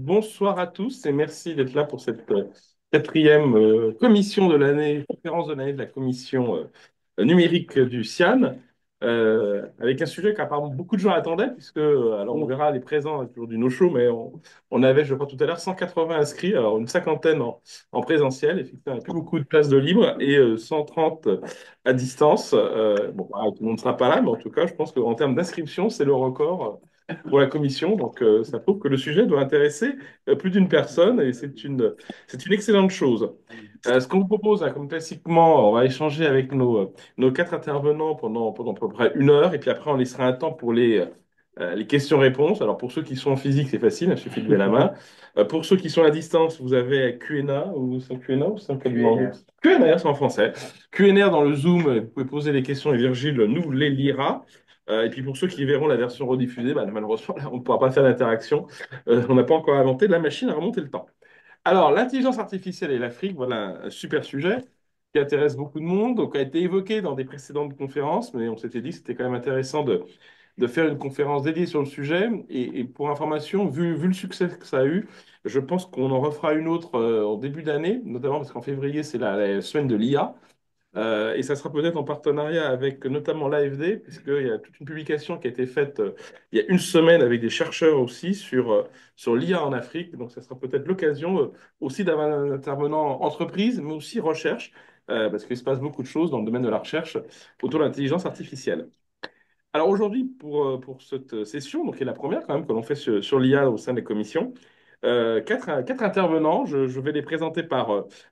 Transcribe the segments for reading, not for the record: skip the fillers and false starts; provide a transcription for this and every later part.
bonsoir à tous et merci d'être là pour cette quatrième commission de l'année, conférence de l'année de la commission numérique du CIAN, avec un sujet qu'apparemment beaucoup de gens attendaient, puisque, alors on verra les présents toujours du no-show, mais on avait, je crois tout à l'heure, 180 inscrits, alors une cinquantaine en présentiel, effectivement, il n'y a plus beaucoup de places de libre, et 130 à distance. Bon, voilà, tout le monde ne sera pas là, mais en tout cas, je pense qu'en termes d'inscription, c'est le record pour la commission. Donc, ça prouve que le sujet doit intéresser plus d'une personne et c'est une excellente chose. Ce qu'on vous propose, hein, comme classiquement, on va échanger avec nos quatre intervenants pendant à peu près une heure et puis après, on laissera un temps pour les questions-réponses. Alors, pour ceux qui sont en physique, c'est facile, il suffit de lever la main. Pour ceux qui sont à distance, vous avez Q&A ou c'est Q&A ou c'est un cabinet Q&A, c'est en français. Q&A dans le Zoom, vous pouvez poser les questions et Virgile nous les lira. Et puis pour ceux qui verront la version rediffusée, bah, malheureusement, là, on ne pourra pas faire d'interaction. On n'a pas encore inventé de la machine à remonter le temps. Alors, l'intelligence artificielle et l'Afrique, voilà un super sujet qui intéresse beaucoup de monde, donc a été évoqué dans des précédentes conférences, mais on s'était dit que c'était quand même intéressant de faire une conférence dédiée sur le sujet. Et pour information, vu le succès que ça a eu, je pense qu'on en refera une autre en début d'année, notamment parce qu'en février, c'est la semaine de l'IA. Et ça sera peut-être en partenariat avec notamment l'AFD, puisqu'il y a toute une publication qui a été faite il y a une semaine avec des chercheurs aussi sur l'IA en Afrique. Donc, ça sera peut-être l'occasion aussi d'avoir un intervenant entreprise, mais aussi recherche, parce qu'il se passe beaucoup de choses dans le domaine de la recherche autour de l'intelligence artificielle. Alors aujourd'hui, pour cette session, donc qui est la première quand même que l'on fait sur l'IA au sein des commissions, quatre intervenants, je vais les présenter par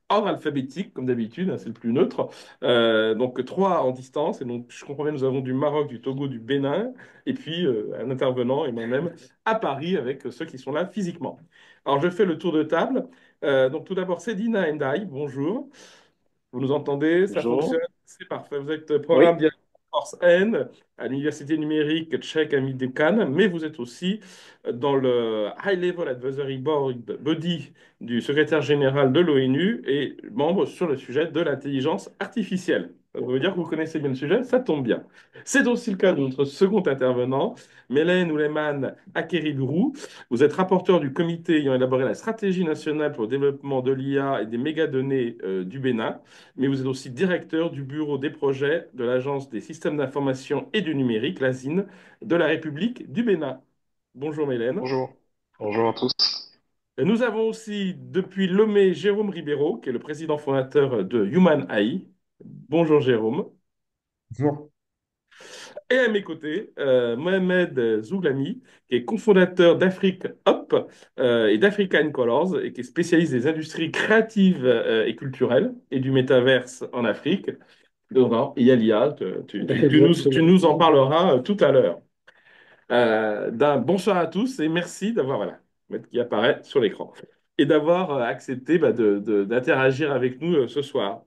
ordre alphabétique, comme d'habitude, hein, c'est le plus neutre. Donc trois en distance, et donc je comprends bien, nous avons du Maroc, du Togo, du Bénin, et puis un intervenant et moi-même à Paris avec ceux qui sont là physiquement. Alors je fais le tour de table. Donc tout d'abord, Sedina Ndiaye, bonjour. Vous nous entendez? Ça fonctionne? Bonjour. C'est parfait. Vous êtes programme Oui, directeur Force N à l'Université numérique tchèque Amis de Cannes, mais vous êtes aussi dans le High Level Advisory Board Body du secrétaire général de l'ONU et membre sur le sujet de l'intelligence artificielle. Ça veut dire que vous connaissez bien le sujet, ça tombe bien. C'est aussi le cas de notre second intervenant, Mélène Ouleman Akeridurou. Vous êtes rapporteur du comité ayant élaboré la stratégie nationale pour le développement de l'IA et des mégadonnées du Bénin, mais vous êtes aussi directeur du bureau des projets de l'Agence des systèmes d'information et du numérique, l'ASIN, de la République du Bénin. Bonjour Mélène. bonjour. Bonjour à tous. Nous avons aussi depuis Lomé Jérôme Ribeiro, qui est le président fondateur de Human AI. Bonjour Jérôme. Bonjour. Et à mes côtés, Mohamed Zouglami, qui est cofondateur d'Afrique Hop et d'African Colors, et qui est spécialiste des industries créatives et culturelles et du métaverse en Afrique. Donc, il y a l'IA, tu Exactement. nous en parleras tout à l'heure. Bonsoir à tous et merci d'avoir, voilà, qui apparaît sur l'écran, et d'avoir accepté d'interagir avec nous ce soir.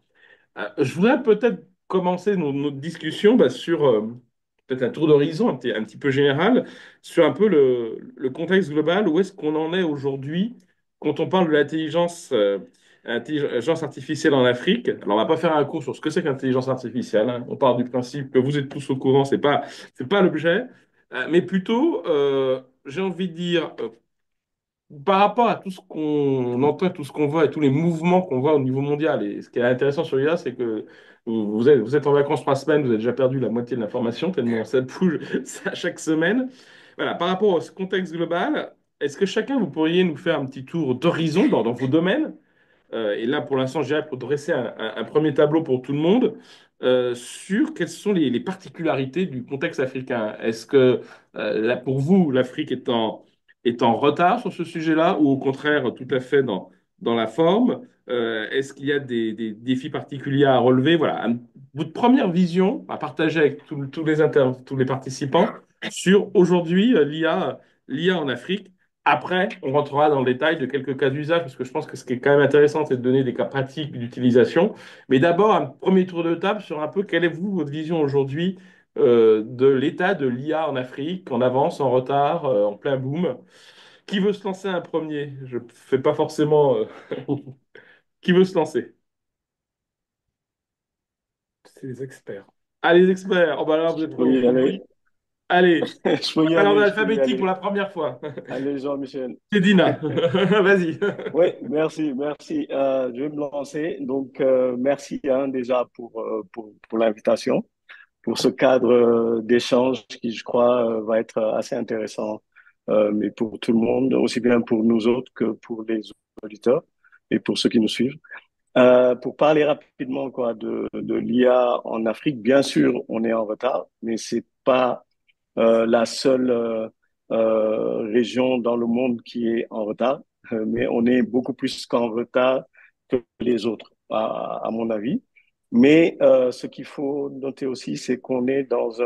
Je voudrais peut-être commencer notre discussion sur peut-être un tour d'horizon un petit peu général, sur un peu le contexte global, où est-ce qu'on en est aujourd'hui quand on parle de intelligence artificielle en Afrique. Alors, on va pas faire un cours sur ce que c'est que l'intelligence artificielle, hein. On part du principe que vous êtes tous au courant, c'est pas l'objet. Mais plutôt, j'ai envie de dire, par rapport à tout ce qu'on entend, tout ce qu'on voit et tous les mouvements qu'on voit au niveau mondial, et ce qui est intéressant sur l'IA, c'est que vous êtes en vacances 3 semaines, vous avez déjà perdu la moitié de l'information, tellement ça bouge ça, chaque semaine. Voilà, par rapport à ce contexte global, est-ce que chacun, vous pourriez nous faire un petit tour d'horizon dans vos domaines? Et là, pour l'instant, je dirais pour dresser un premier tableau pour tout le monde sur quelles sont les particularités du contexte africain. Est-ce que, là, pour vous, l'Afrique est en retard sur ce sujet-là ou au contraire tout à fait dans la forme? Est-ce qu'il y a des défis particuliers à relever? Voilà, votre première vision à partager avec tous les participants sur aujourd'hui l'IA en Afrique. Après, on rentrera dans le détail de quelques cas d'usage, parce que je pense que ce qui est quand même intéressant, c'est de donner des cas pratiques d'utilisation. Mais d'abord, un premier tour de table sur un peu quelle est votre vision aujourd'hui de l'état de l'IA en Afrique, en avance, en retard, en plein boom. Qui veut se lancer un premier? Je ne fais pas forcément. Qui veut se lancer? C'est les experts. Ah, les experts! Oh, bah là, vous êtes trop, Oui, trop allez. bruyants. Allez, on va faire l'ordre Je peux y alphabétique pour aller. la première fois. Allez, Jean-Michel. C'est Dina. Vas-y. Oui, merci, merci. Je vais me lancer. Donc, merci hein, déjà pour l'invitation, pour ce cadre d'échange qui, je crois, va être assez intéressant, mais pour tout le monde, aussi bien pour nous autres que pour les auditeurs et pour ceux qui nous suivent. Pour parler rapidement quoi de l'IA en Afrique, bien sûr, on est en retard, mais c'est pas la seule région dans le monde qui est en retard, mais on est beaucoup plus qu'en retard que les autres, à mon avis. Mais ce qu'il faut noter aussi, c'est qu'on est dans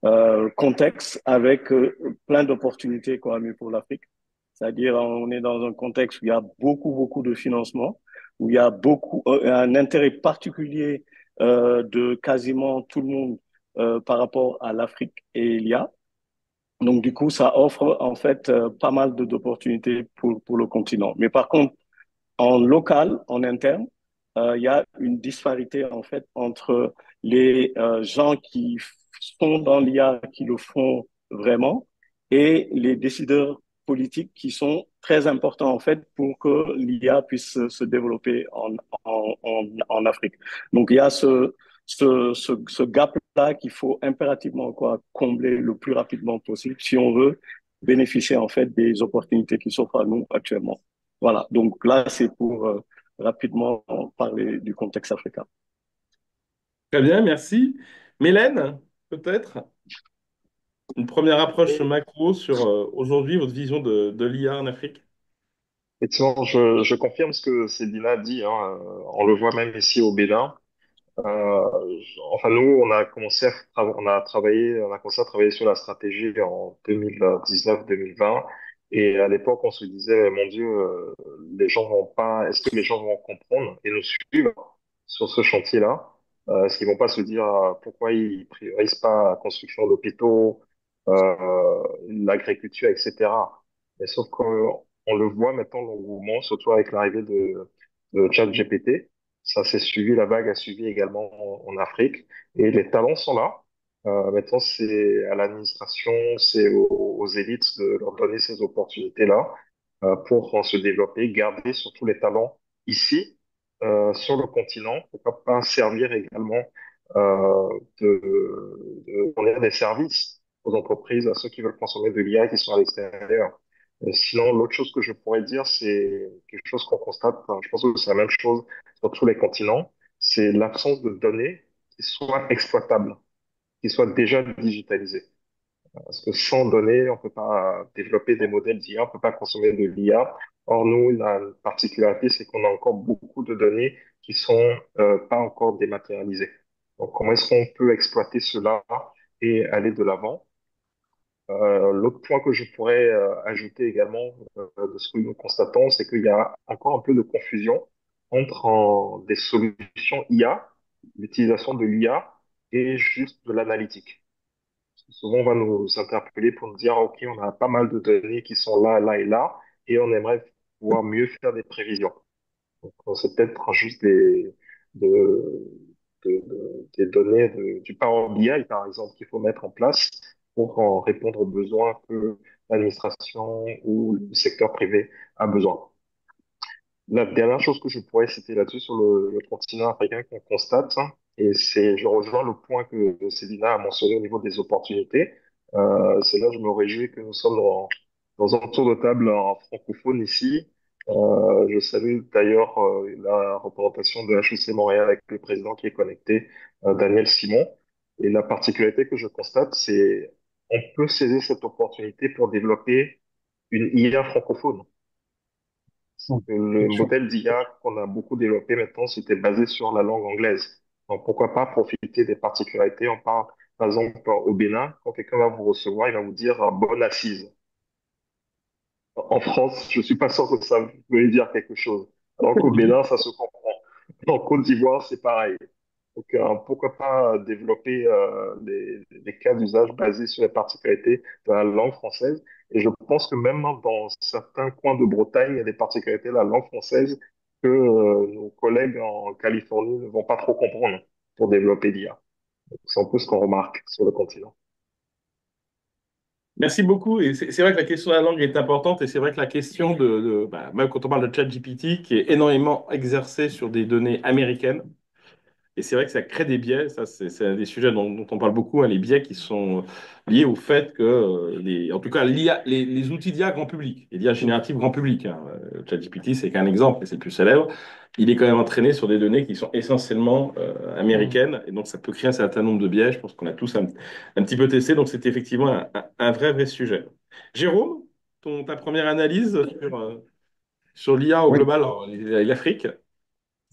un contexte avec plein d'opportunités quand même pour l'Afrique. C'est-à-dire, on est dans un contexte où il y a beaucoup de financement, où il y a un intérêt particulier de quasiment tout le monde par rapport à l'Afrique et l'IA. Donc, du coup, ça offre en fait pas mal d'opportunités pour le continent. Mais par contre, en local, en interne, il y a une disparité en fait entre les gens qui sont dans l'IA, qui le font vraiment, et les décideurs politiques qui sont très importants en fait pour que l'IA puisse se développer en Afrique. Donc il y a ce gap-là qu'il faut impérativement quoi, combler le plus rapidement possible si on veut bénéficier en fait des opportunités qui s'offrent à nous actuellement. Voilà, donc là, c'est pour rapidement parler du contexte africain. Très bien, merci. Mélène, peut-être une première approche Oui, macro sur aujourd'hui votre vision de l'IA en Afrique. effectivement, je confirme ce que Cédina dit, hein. On le voit même ici au Bénin. Enfin, nous, on a commencé à travailler sur la stratégie en 2019-2020. Et à l'époque, on se disait, mon Dieu, est-ce que les gens vont comprendre et nous suivre sur ce chantier-là? Est-ce qu'ils vont pas se dire pourquoi ils priorisent pas la construction d'hôpitaux, l'agriculture, etc. Mais sauf qu'on on le voit maintenant, l'engouement, surtout avec l'arrivée de ChatGPT. Ça s'est suivi, la vague a suivi également en Afrique. Et les talents sont là. Maintenant, c'est à l'administration, c'est aux élites de leur donner ces opportunités-là pour se développer, garder surtout les talents ici, sur le continent. Pourquoi pas servir également de fournir des services aux entreprises, à ceux qui veulent consommer de l'IA qui sont à l'extérieur. Sinon, l'autre chose que je pourrais dire, c'est quelque chose qu'on constate, hein, je pense que c'est la même chose sur tous les continents, c'est l'absence de données qui soient exploitables, qui soient déjà digitalisées. Parce que sans données, on peut pas développer des modèles d'IA, on peut pas consommer de l'IA. Or, nous, la particularité, c'est qu'on a encore beaucoup de données qui sont pas encore dématérialisées. Donc, comment est-ce qu'on peut exploiter cela et aller de l'avant? L'autre point que je pourrais ajouter également de ce que nous constatons, c'est qu'il y a encore un peu de confusion entre des solutions IA, l'utilisation de l'IA et juste de l'analytique. Souvent, on va nous interpeller pour nous dire, OK, on a pas mal de données qui sont là, là et là, et on aimerait pouvoir mieux faire des prévisions. Donc, c'est peut-être juste des données du Power BI, par exemple, qu'il faut mettre en place pour en répondre aux besoins que l'administration ou le secteur privé a besoin. La dernière chose que je pourrais citer là-dessus sur le continent africain qu'on constate, hein, et je rejoins le point que Céline a mentionné au niveau des opportunités. C'est là que je me réjouis que nous sommes dans un tour de table en francophone ici. Je salue d'ailleurs la représentation de HEC Montréal avec le président qui est connecté, Daniel Simon. Et la particularité que je constate, c'est on peut saisir cette opportunité pour développer une IA francophone. Le Bien sûr. modèle d'IA qu'on a beaucoup développé maintenant, c'était basé sur la langue anglaise. Donc, pourquoi pas profiter des particularités? On parle, par exemple, au Bénin, quand quelqu'un va vous recevoir, il va vous dire bonne assise. En France, je suis pas sûr que ça veuille dire quelque chose. Alors qu'au Bénin, ça se comprend. En Côte d'Ivoire, c'est pareil. Donc, pourquoi pas développer des cas d'usage basés sur les particularités de la langue française. Et je pense que même dans certains coins de Bretagne, il y a des particularités de la langue française que nos collègues en Californie ne vont pas trop comprendre pour développer l'IA. C'est un peu ce qu'on remarque sur le continent. Merci beaucoup. Et c'est vrai que la question de la langue est importante et c'est vrai que la question même quand on parle de ChatGPT, qui est énormément exercée sur des données américaines, et c'est vrai que ça crée des biais. Ça, c'est un des sujets dont on parle beaucoup, hein, les biais qui sont liés au fait que, en tout cas, les outils d'IA grand public, et l'IA générative grand public, hein, ChatGPT, c'est qu'un exemple, et c'est le plus célèbre, il est quand même entraîné sur des données qui sont essentiellement Mm. américaines, et donc ça peut créer un certain nombre de biais. Je pense qu'on a tous un petit peu testé, donc c'est effectivement un vrai, vrai sujet. Jérôme, ta première analyse sur l'IA au Oui, global et l'Afrique?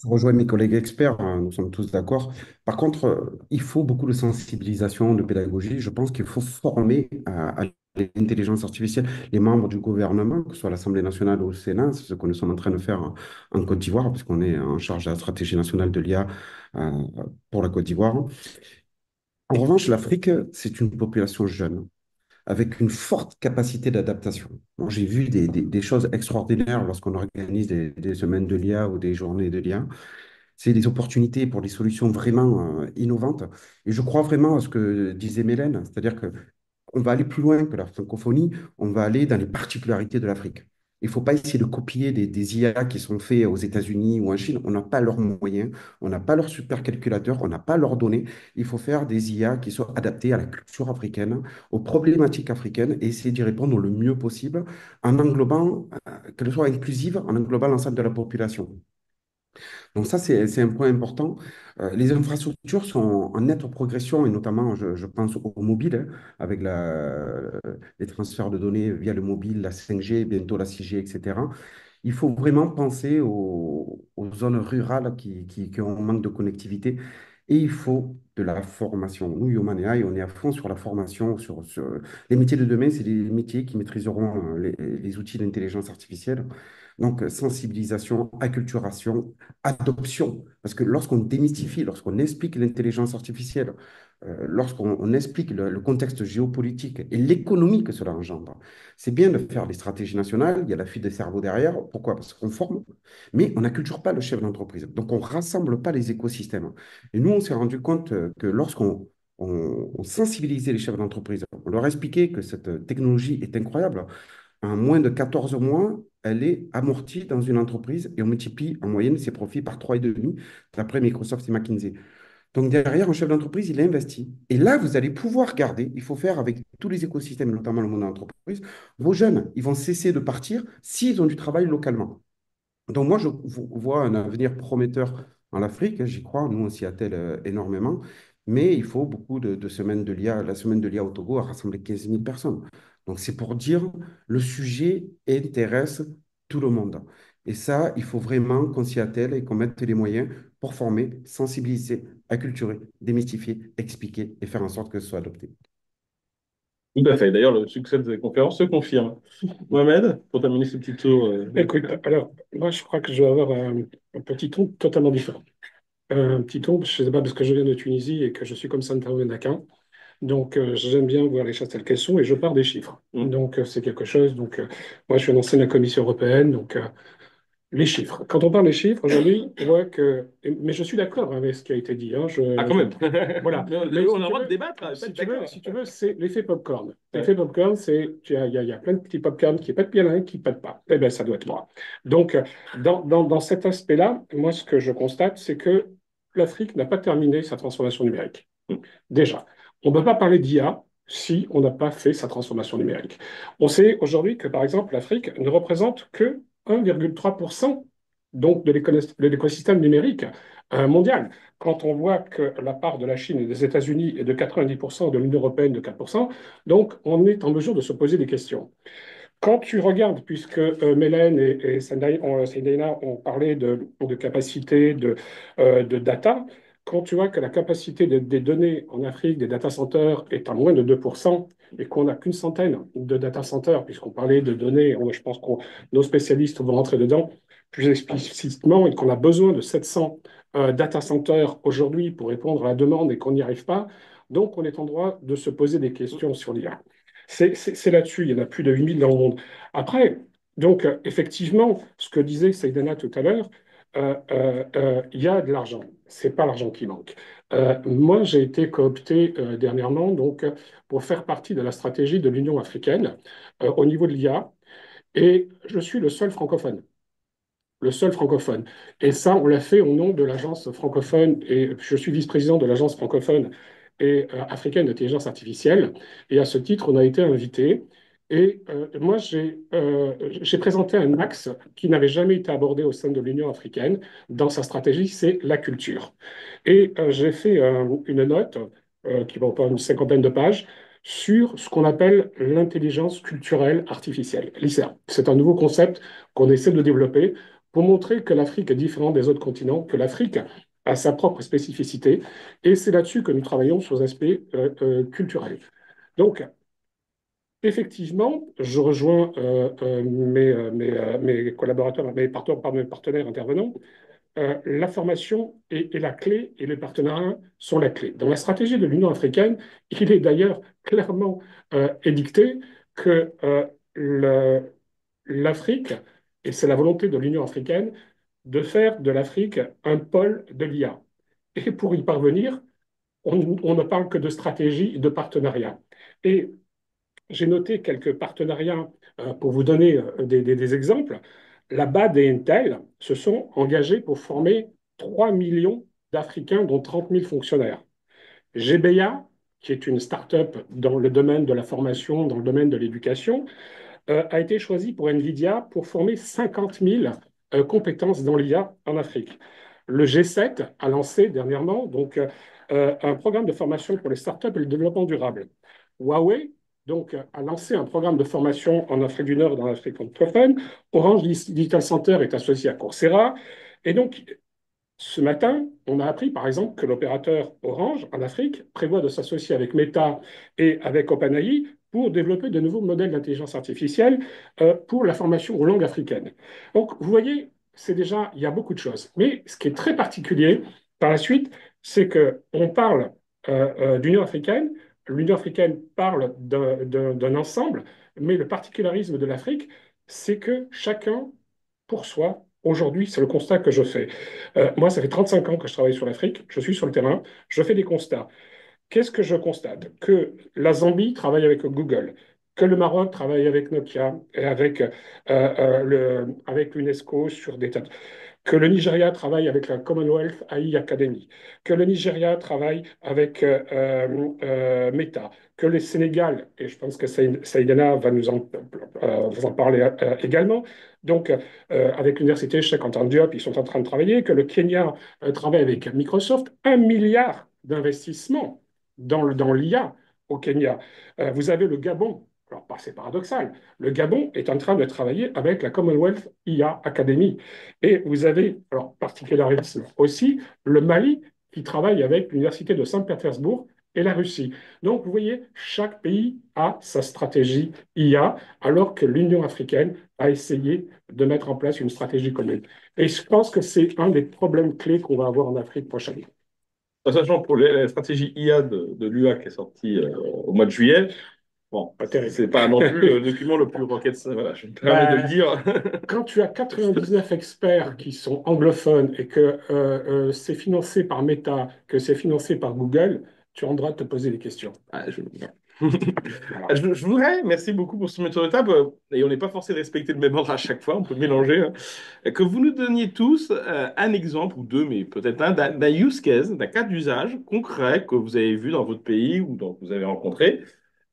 je rejoins mes collègues experts, hein, nous sommes tous d'accord. Par contre, il faut beaucoup de sensibilisation, de pédagogie. Je pense qu'il faut former à l'intelligence artificielle les membres du gouvernement, que ce soit l'Assemblée nationale ou le Sénat. C'est ce que nous sommes en train de faire en Côte d'Ivoire, puisqu'on est en charge de la stratégie nationale de l'IA euh, pour la Côte d'Ivoire. En revanche, l'Afrique, c'est une population jeune, avec une forte capacité d'adaptation. Moi, j'ai vu des choses extraordinaires lorsqu'on organise des semaines de l'IA ou des journées de l'IA. C'est des opportunités pour des solutions vraiment innovantes. Et je crois vraiment à ce que disait Mélène, c'est-à-dire que on va aller plus loin que la francophonie, on va aller dans les particularités de l'Afrique. Il ne faut pas essayer de copier des IA qui sont faits aux États-Unis ou en Chine. On n'a pas leurs moyens, on n'a pas leurs supercalculateurs, on n'a pas leurs données. Il faut faire des IA qui soient adaptées à la culture africaine, aux problématiques africaines et essayer d'y répondre le mieux possible en englobant, qu'elles soient inclusives, en englobant l'ensemble de la population. Donc ça, c'est un point important. Les infrastructures sont en nette progression, et notamment, je pense au mobile, hein, avec les transferts de données via le mobile, la 5G, bientôt la 6G, etc. Il faut vraiment penser aux zones rurales qui ont un manque de connectivité, et il faut de la formation. Nous, Human AI, on est à fond sur la formation, sur les métiers de demain, c'est les métiers qui maîtriseront les outils d'intelligence artificielle. Donc, sensibilisation, acculturation, adoption. Parce que lorsqu'on démystifie, lorsqu'on explique l'intelligence artificielle, lorsqu'on explique le contexte géopolitique et l'économie que cela engendre, c'est bien de faire des stratégies nationales, il y a la fuite des cerveaux derrière. Pourquoi? Parce qu'on forme, mais on n'acculture pas le chef d'entreprise. Donc, on ne rassemble pas les écosystèmes. Et nous, on s'est rendu compte que lorsqu'on on sensibilisait les chefs d'entreprise, on leur expliquait que cette technologie est incroyable. En moins de 14 mois, elle est amortie dans une entreprise et on multiplie en moyenne ses profits par 3,5 d'après Microsoft et McKinsey. Donc derrière, un chef d'entreprise, il investit. Et là, vous allez pouvoir garder, il faut faire avec tous les écosystèmes, notamment le monde de l'entreprise, vos jeunes, ils vont cesser de partir s'ils ont du travail localement. Donc moi, je vois un avenir prometteur en Afrique, hein, j'y crois, nous on s'y attelle énormément, mais il faut beaucoup de semaines de l'IA. La semaine de l'IA au Togo a rassemblé 15 000 personnes. Donc c'est pour dire, le sujet intéresse tout le monde. Et ça, il faut vraiment qu'on s'y attelle et qu'on mette les moyens pour former, sensibiliser, acculturer, démystifier, expliquer et faire en sorte que ce soit adopté. Tout à fait. D'ailleurs, le succès de cette conférence se confirme. Mohamed, pour terminer ce petit tour. Écoute, alors, moi, je crois que je vais avoir un petit ton totalement différent. Un petit ton, je ne sais pas, parce que je viens de Tunisie et que je suis comme Santaro Ndaka. Donc, j'aime bien voir les choses telles qu'elles sont et je pars des chiffres. Donc, c'est quelque chose. Donc, moi, je suis un ancien de la Commission européenne. Donc, les chiffres. Quand on parle des chiffres, aujourd'hui, on voit que. Mais je suis d'accord avec ce qui a été dit. Hein. Ah, quand même. Voilà. On a Mais le si droit tu de veux, débattre, pas si être tu veux, d'accord. si tu veux, c'est l'effet popcorn. Ouais. L'effet popcorn, c'est il y a plein de petits popcorn qui pètent bien l'un, qui pètent pas. Eh bien, ça doit être moi. Donc, dans cet aspect-là, moi, ce que je constate, c'est que l'Afrique n'a pas terminé sa transformation numérique. Déjà, on ne peut pas parler d'IA si on n'a pas fait sa transformation numérique. On sait aujourd'hui que, par exemple, l'Afrique ne représente que 1,3% donc de l'écosystème numérique mondial. Quand on voit que la part de la Chine et des États-Unis est de 90%, de l'Union européenne de 4%, donc on est en mesure de se poser des questions. Quand tu regardes, puisque Mélène et Sandaina ont parlé de capacité de data, quand tu vois que la capacité des données en Afrique, des data centers, est à moins de 2% et qu'on n'a qu'une centaine de data centers, puisqu'on parlait de données, je pense que nos spécialistes vont rentrer dedans plus explicitement, et qu'on a besoin de 700 data centers aujourd'hui pour répondre à la demande et qu'on n'y arrive pas, donc on est en droit de se poser des questions sur l'IA. C'est là-dessus, il y en a plus de 8 000 dans le monde. Après, donc, effectivement, ce que disait Saïdana tout à l'heure, il y a de l'argent. C'est pas l'argent qui manque. Moi, j'ai été coopté dernièrement donc, pour faire partie de la stratégie de l'Union africaine au niveau de l'IA, et je suis le seul francophone. Le seul francophone. Et ça, on l'a fait au nom de l'agence francophone, et je suis vice-président de l'agence francophone et africaine d'intelligence artificielle. Et à ce titre, on a été invité. Et moi, j'ai présenté un axe qui n'avait jamais été abordé au sein de l'Union africaine dans sa stratégie, c'est la culture. Et j'ai fait une note qui va pas une cinquantaine de pages sur ce qu'on appelle l'intelligence culturelle artificielle, l'ICA. C'est un nouveau concept qu'on essaie de développer pour montrer que l'Afrique est différente des autres continents, que l'Afrique a sa propre spécificité. Et c'est là-dessus que nous travaillons sur les aspects culturels. Donc, effectivement, je rejoins mes collaborateurs, mes partenaires intervenants. La formation est la clé et les partenariats sont la clé. Dans la stratégie de l'Union africaine, il est d'ailleurs clairement édicté que l'Afrique, et c'est la volonté de l'Union africaine, de faire de l'Afrique un pôle de l'IA. Et pour y parvenir, on ne parle que de stratégie et de partenariat. Et j'ai noté quelques partenariats pour vous donner des exemples. La BAD et Intel se sont engagés pour former 3 millions d'Africains, dont 30 000 fonctionnaires. GBA, qui est une start-up dans le domaine de la formation, dans le domaine de l'éducation, a été choisi pour NVIDIA pour former 50 000 compétences dans l'IA en Afrique. Le G7 a lancé dernièrement donc, un programme de formation pour les startups et le développement durable. Huawei donc, a lancé un programme de formation en Afrique du Nord et dans l'Afrique francophone. Orange Digital Center est associé à Coursera. Et donc, ce matin, on a appris par exemple que l'opérateur Orange en Afrique prévoit de s'associer avec Meta et avec OpenAI pour développer de nouveaux modèles d'intelligence artificielle pour la formation aux langues africaines. Donc, vous voyez, c'est déjà, il y a beaucoup de choses. Mais ce qui est très particulier par la suite, c'est qu'on parle d'Union africaine, l'Union africaine parle d'un ensemble, mais le particularisme de l'Afrique, c'est que chacun pour soi. Aujourd'hui, c'est le constat que je fais. Moi, ça fait 35 ans que je travaille sur l'Afrique, je suis sur le terrain, je fais des constats. Qu'est-ce que je constate? Que la Zambie travaille avec Google, que le Maroc travaille avec Nokia et avec l'UNESCO sur des tas que le Nigeria travaille avec la Commonwealth AI Academy, que le Nigeria travaille avec Meta, que le Sénégal, et je pense que Saïdana va vous en parler également, donc avec l'université Cheikh Anta Diop, ils sont en train de travailler, que le Kenya travaille avec Microsoft, 1 milliard d'investissements dans l'IA au Kenya. Vous avez le Gabon. Alors, c'est paradoxal. Le Gabon est en train de travailler avec la Commonwealth IA Academy. Et vous avez, alors particularisme aussi, le Mali qui travaille avec l'Université de Saint-Pétersbourg et la Russie. Donc, vous voyez, chaque pays a sa stratégie IA, alors que l'Union africaine a essayé de mettre en place une stratégie commune. Et je pense que c'est un des problèmes clés qu'on va avoir en Afrique prochainement. Sachant pour la stratégie IA de l'UA qui est sortie au mois de juillet, bon, c'est pas non plus le document le plus rocket, voilà, je me permets de le dire. Quand tu as 99 experts qui sont anglophones et que c'est financé par Meta, que c'est financé par Google, tu rendras de te poser des questions. Voilà. Je voudrais, merci beaucoup pour ce tour de table, et on n'est pas forcé de respecter le même ordre à chaque fois, on peut mélanger, hein. Que vous nous donniez tous un exemple, ou deux, mais peut-être un, d'un use case, d'un cas d'usage concret que vous avez vu dans votre pays ou que vous avez rencontré,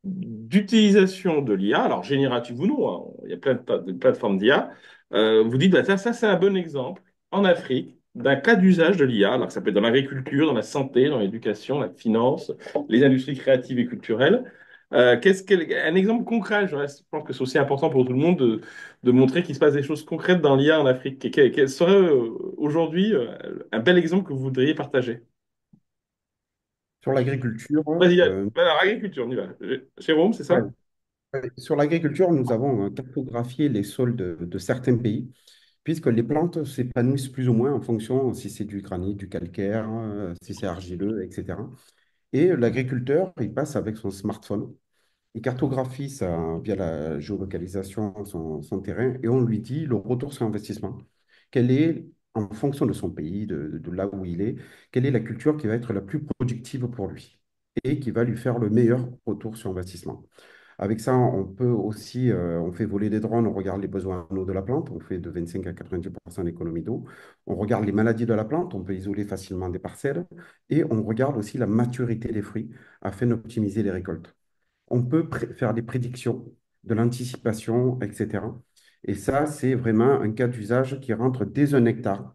d'utilisation de l'IA, alors générative ou non, hein, il y a plein de plateformes d'IA, vous dites, bah, ça c'est un bon exemple en Afrique d'un cas d'usage de l'IA, alors que ça peut être dans l'agriculture, dans la santé, dans l'éducation, la finance, les industries créatives et culturelles. Un exemple concret, je pense que c'est aussi important pour tout le monde de montrer qu'il se passe des choses concrètes dans l'IA en Afrique. Quel serait aujourd'hui un bel exemple que vous voudriez partager? Sur l'agriculture, Vas-y, alors, agriculture, on y va. Jérôme, c'est ouais, ça? sur l'agriculture, nous avons cartographié les sols de certains pays, puisque les plantes s'épanouissent plus ou moins en fonction si c'est du granit, du calcaire, si c'est argileux, etc. Et l'agriculteur, il passe avec son smartphone, il cartographie via la géolocalisation son terrain et on lui dit le retour sur investissement. Quel est en fonction de son pays, de là où il est, quelle est la culture qui va être la plus productive pour lui et qui va lui faire le meilleur retour sur investissement. Avec ça, on peut aussi, on fait voler des drones, on regarde les besoins en eau de la plante, on fait de 25 à 90% d'économie d'eau. On regarde les maladies de la plante, on peut isoler facilement des parcelles. Et on regarde aussi la maturité des fruits afin d'optimiser les récoltes. On peut faire des prédictions, de l'anticipation, etc. Et ça, c'est vraiment un cas d'usage qui rentre dès un hectare.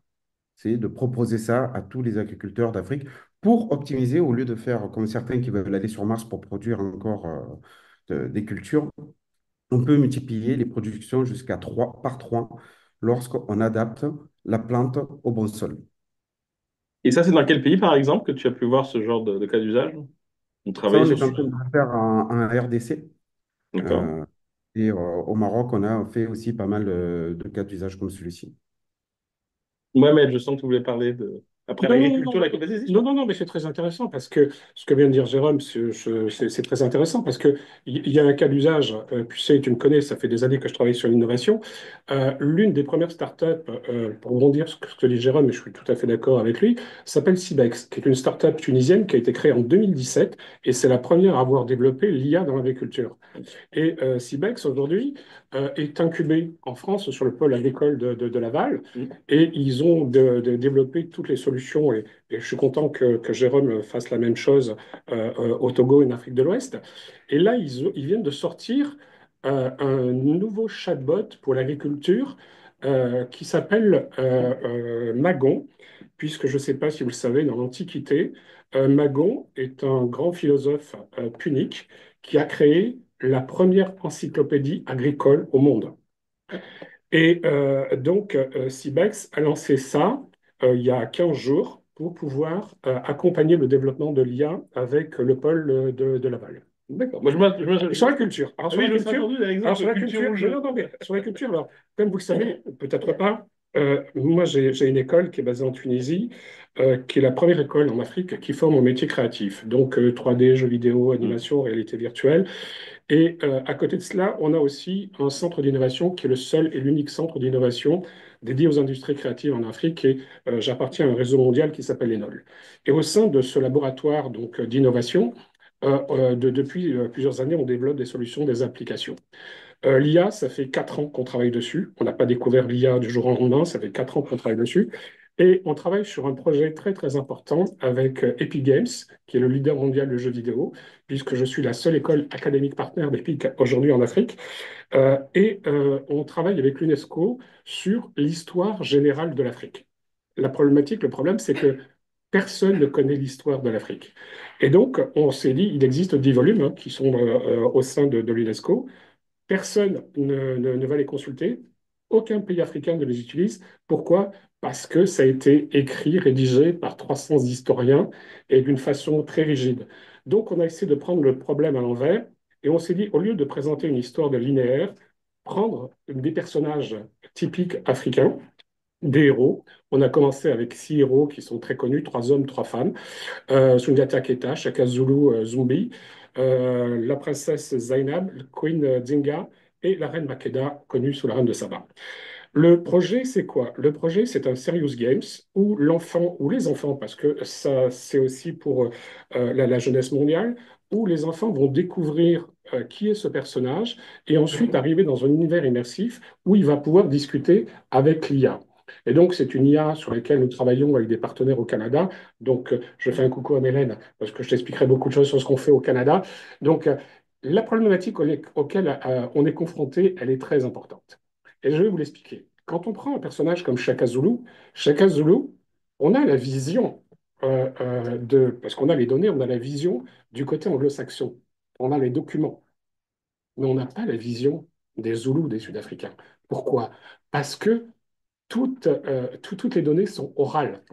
C'est de proposer ça à tous les agriculteurs d'Afrique pour optimiser, au lieu de faire comme certains qui veulent aller sur Mars pour produire encore des cultures. On peut multiplier les productions jusqu'à 3 par 3 lorsqu'on adapte la plante au bon sol. Et ça, c'est dans quel pays, par exemple, que tu as pu voir ce genre de cas d'usage? On Ça, travaille on sur est ce... en train de le faire en RDC. D'accord. euh, et au Maroc, on a fait aussi pas mal de cas d'usage comme celui-ci. Mhm. Mohamed, je sens que tu voulais parler de... Après Non, non, non, l'agriculture, non, la... Vas-y, vas-y, je non, t'en non, prie. non, mais c'est très intéressant parce que ce que vient de dire Jérôme, c'est très intéressant parce que il y a un cas d'usage, tu sais, tu me connais, ça fait des années que je travaille sur l'innovation. L'une des premières startups, pour rebondir sur ce que dit Jérôme, et je suis tout à fait d'accord avec lui, s'appelle Cibex, qui est une startup tunisienne qui a été créée en 2017 et c'est la première à avoir développé l'IA dans l'agriculture. Et Cibex, aujourd'hui, est incubé en France sur le pôle agricole de Laval. Mm. Et ils ont développé toutes les solutions. Et je suis content que Jérôme fasse la même chose au Togo et en Afrique de l'Ouest. Et là, ils viennent de sortir un nouveau chatbot pour l'agriculture qui s'appelle Magon, puisque je ne sais pas si vous le savez, dans l'Antiquité, Magon est un grand philosophe punique qui a créé la première encyclopédie agricole au monde. Et donc, Cibex a lancé ça il y a 15 jours pour pouvoir accompagner le développement de l'IA avec le pôle de Laval. D'accord. Moi, Sur la culture. Alors, Ah sur oui, la je me serais culture, attendu à alors, l'exemple sur de la culture culture, ou non, jeu. non, non, mais sur la culture, alors, comme vous le savez, peut-être pas, moi, j'ai une école qui est basée en Tunisie, qui est la première école en Afrique qui forme au métier créatif. Donc, 3D, jeux vidéo, Mm. animation, réalité virtuelle. Et à côté de cela, on a aussi un centre d'innovation qui est le seul et l'unique centre d'innovation dédié aux industries créatives en Afrique. Et j'appartiens à un réseau mondial qui s'appelle l'ENOL. Et au sein de ce laboratoire donc d'innovation, depuis plusieurs années, on développe des solutions, des applications. L'IA, ça fait 4 ans qu'on travaille dessus. On n'a pas découvert l'IA du jour au lendemain, ça fait 4 ans qu'on travaille dessus. Et on travaille sur un projet très très important avec Epic Games, qui est le leader mondial de jeux vidéo, puisque je suis la seule école académique partenaire d'Epic aujourd'hui en Afrique. On travaille avec l'UNESCO sur l'histoire générale de l'Afrique. La problématique, le problème, c'est que personne ne connaît l'histoire de l'Afrique. Et donc, on s'est dit, il existe 10 volumes qui sont au sein de l'UNESCO. Personne ne va les consulter. Aucun pays africain ne les utilise. Pourquoi? Parce que ça a été écrit, rédigé par 300 historiens et d'une façon très rigide. Donc, on a essayé de prendre le problème à l'envers et on s'est dit, au lieu de présenter une histoire de linéaire, prendre des personnages typiques africains, des héros. On a commencé avec 6 héros qui sont très connus, 3 hommes, 3 femmes. Sundiata Keita, Shaka Zulu Zumbi, la princesse Zainab, Queen Zinga et la reine Makeda, connue sous la reine de Saba. Le projet, c'est quoi? Le projet, c'est un serious games où l'enfant, ou les enfants, parce que ça, c'est aussi pour la jeunesse mondiale, où les enfants vont découvrir qui est ce personnage et ensuite arriver dans un univers immersif où il va pouvoir discuter avec l'IA. Et donc, c'est une IA sur laquelle nous travaillons avec des partenaires au Canada. Donc, je fais un coucou à Mélène parce que je t'expliquerai beaucoup de choses sur ce qu'on fait au Canada. Donc, la problématique auquel on est confronté, elle est très importante. Et je vais vous l'expliquer. Quand on prend un personnage comme Shaka Zulu, on a la vision parce qu'on a les données, on a la vision du côté anglo-saxon. On a les documents, mais on n'a pas la vision des Zoulous, des Sud-Africains. Pourquoi? Parce que toutes les données sont orales.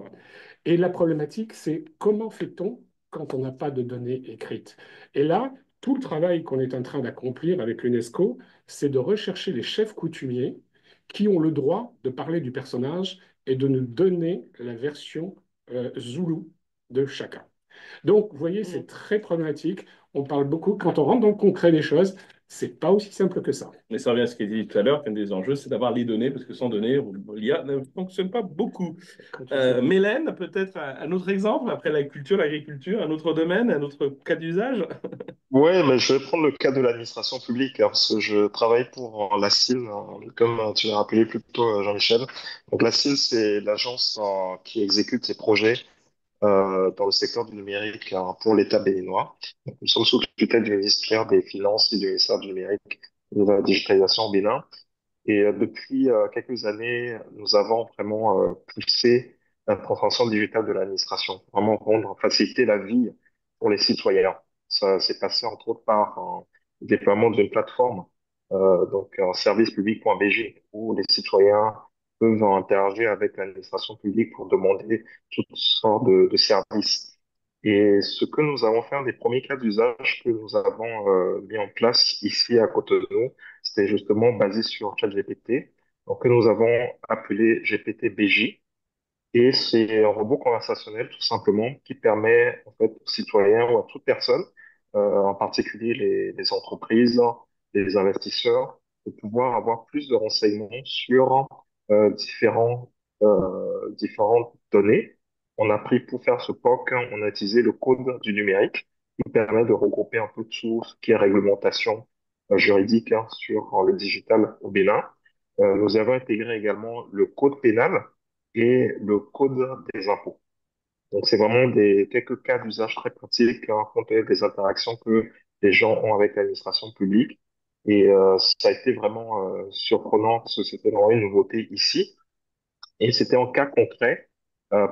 Et la problématique, c'est comment fait-on quand on n'a pas de données écrites? Et là, tout le travail qu'on est en train d'accomplir avec l'UNESCO, c'est de rechercher les chefs coutumiers qui ont le droit de parler du personnage et de nous donner la version zoulou de chacun. Donc, vous voyez, c'est très problématique. On parle beaucoup, quand on rentre dans le concret des choses, c'est pas aussi simple que ça. Mais ça revient à ce qui est dit tout à l'heure, qu'un des enjeux, c'est d'avoir les données, parce que sans données, l'IA ne fonctionne pas beaucoup. Mélène, peut-être un autre exemple, après la culture, l'agriculture, un autre domaine, un autre cas d'usage? Ouais, mais je vais prendre le cas de l'administration publique, hein, parce que je travaille pour la CIL, hein, comme tu l'as rappelé plus tôt, Jean-Michel. Donc la CIL, c'est l'agence qui exécute ces projets dans le secteur du numérique hein, pour l'État béninois. Donc, nous sommes sous tutelle du ministère des Finances et du ministère du numérique et de la digitalisation au Bénin. Et depuis quelques années, nous avons vraiment poussé la transformation digitale de l'administration, vraiment rendre, faciliter la vie pour les citoyens. Ça s'est passé entre autres par un déploiement d'une plateforme, donc un service public.bg, où les citoyens peuvent interagir avec l'administration publique pour demander toutes sortes de services. Et ce que nous avons fait, un des premiers cas d'usage que nous avons mis en place ici à Cotonou, c'était justement basé sur ChatGPT, donc que nous avons appelé GPT-BJ. Et c'est un robot conversationnel tout simplement qui permet en fait aux citoyens ou à toute personne, en particulier les entreprises, les investisseurs, de pouvoir avoir plus de renseignements sur différentes données. On a pris pour faire ce POC, on a utilisé le code du numérique qui permet de regrouper un peu tout ce qui est réglementation juridique sur le digital au Bénin. Nous avons intégré également le code pénal et le code des impôts. Donc, c'est vraiment quelques cas d'usage très pratiques compte tenu des interactions que les gens ont avec l'administration publique. Et ça a été vraiment surprenant parce que c'était vraiment une nouveauté ici. Et c'était en cas concret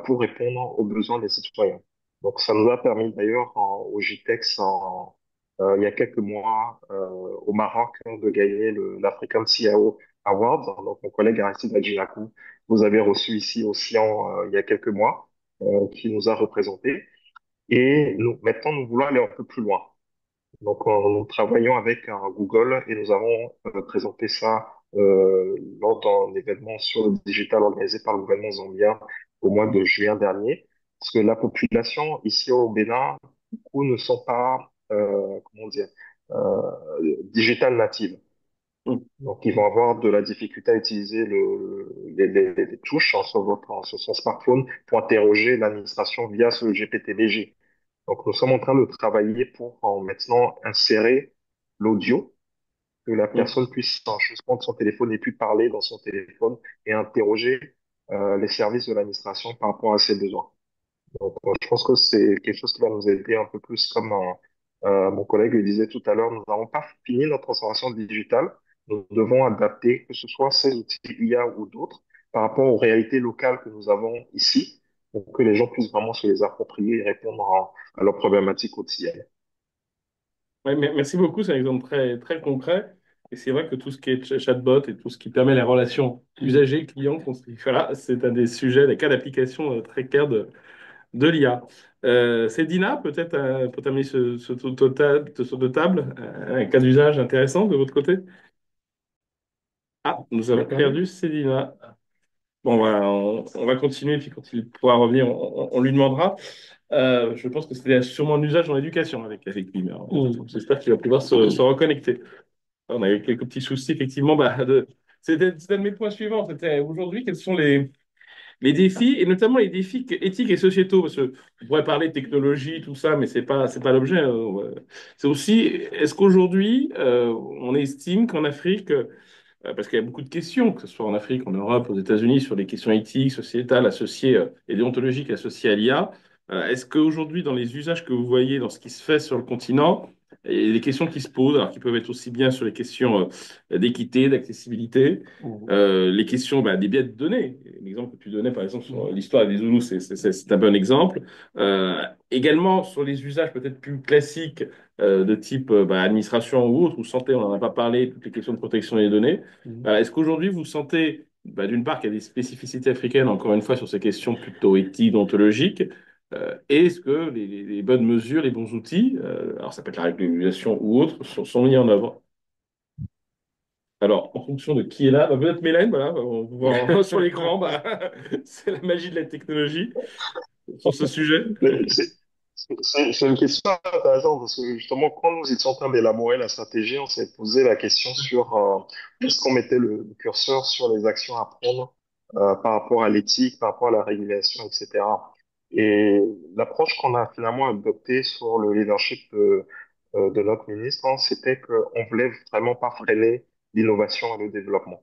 pour répondre aux besoins des citoyens. Donc, ça nous a permis d'ailleurs au GITEX il y a quelques mois au Maroc de gagner l'African CIO Award. Donc, mon collègue Aristide Adjinakou, vous avez reçu ici au CIAN il y a quelques mois, qui nous a représentés. Et nous, maintenant, nous voulons aller un peu plus loin. Donc, nous travaillons avec Google et nous avons présenté ça lors d'un événement sur le digital organisé par le gouvernement zambien au mois de juin dernier. Parce que la population ici au Bénin, beaucoup ne sont pas, comment dire, digital native. Donc, ils vont avoir de la difficulté à utiliser les touches sur son smartphone pour interroger l'administration via ce GPT-BG. Donc, nous sommes en train de travailler pour maintenant insérer l'audio, que la personne puisse juste prendre son téléphone et puis parler dans son téléphone et interroger les services de l'administration par rapport à ses besoins. Donc, je pense que c'est quelque chose qui va nous aider un peu plus, comme mon collègue le disait tout à l'heure, nous n'avons pas fini notre transformation digitale. Nous devons adapter, que ce soit ces outils IA ou d'autres, par rapport aux réalités locales que nous avons ici, pour que les gens puissent vraiment se les approprier et répondre à leurs problématiques quotidiennes. Ouais, merci beaucoup, c'est un exemple très, très concret. Et c'est vrai que tout ce qui est chatbot et tout ce qui permet les relations usagers-clients, voilà, c'est un des sujets, des cas d'application très clairs de l'IA. C'est Dina, peut-être, pour terminer ce tour de table, un cas d'usage intéressant de votre côté? Ah, nous avons D'accord. perdu Cédina. Bon, on va continuer, puis quand il pourra revenir, on lui demandera. Je pense que c'était sûrement un usage en éducation avec lui, mais j'espère qu'il va pouvoir se reconnecter. On a eu quelques petits soucis, effectivement. C'était un de mes points suivants. C'était aujourd'hui, quels sont les défis, et notamment les défis éthiques et sociétaux, parce que on pourrait parler de technologie, tout ça, mais c'est pas l'objet. Ouais. C'est aussi, est-ce qu'aujourd'hui, on estime qu'en Afrique, parce qu'il y a beaucoup de questions, que ce soit en Afrique, en Europe, aux États-Unis, sur les questions éthiques, sociétales, associées et déontologiques associées à l'IA. Est-ce qu'aujourd'hui, dans les usages que vous voyez, dans ce qui se fait sur le continent, il y a des questions qui se posent, alors qui peuvent être aussi bien sur les questions d'équité, d'accessibilité, les questions des biais de données. L'exemple que tu donnais, par exemple, sur l'histoire des Zoulous, c'est un bon exemple. Également sur les usages peut-être plus classiques de type administration ou autre, ou santé, on n'en a pas parlé, toutes les questions de protection des données. Est-ce qu'aujourd'hui, vous sentez, d'une part, qu'il y a des spécificités africaines, encore une fois, sur ces questions plutôt éthiques, ontologiques, et est-ce que les bonnes mesures, les bons outils, alors ça peut être la régulation ou autre, sont mis en œuvre? Alors, en fonction de qui est là, peut-être Mélène, voilà, on vous voit sur l'écran, c'est la magie de la technologie sur ce sujet. C'est une question intéressante parce que justement, quand nous étions en train d'élaborer la stratégie, on s'est posé la question sur où est-ce qu'on mettait le curseur sur les actions à prendre par rapport à l'éthique, par rapport à la régulation, etc. Et l'approche qu'on a finalement adoptée sur le leadership de notre ministre, hein, c'était qu'on voulait vraiment pas freiner l'innovation et le développement.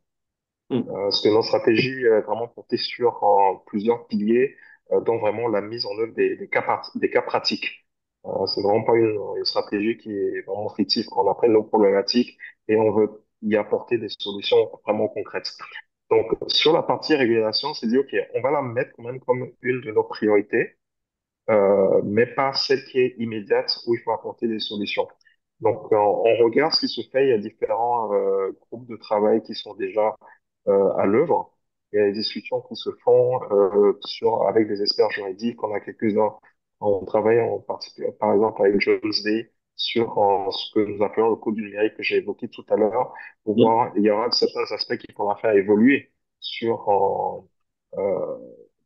Mm. Parce que notre stratégie est vraiment portée sur plusieurs piliers, dont vraiment la mise en œuvre des cas pratiques. C'est vraiment pas une stratégie qui est vraiment fictive. On apprend nos problématiques et on veut y apporter des solutions vraiment concrètes. Donc, sur la partie régulation, c'est dit, OK, on va la mettre quand même comme une de nos priorités, mais pas celle qui est immédiate où il faut apporter des solutions. Donc, on regarde ce qui se fait. Il y a différents groupes de travail qui sont déjà à l'œuvre. Il y a des discussions qui se font avec des experts juridiques. On a quelques-uns. On travaille en particulier, par exemple, avec Jones Day sur ce que nous appelons le code du numérique que j'ai évoqué tout à l'heure, pour Mm. voir, il y aura certains aspects qu'il faudra faire évoluer sur euh,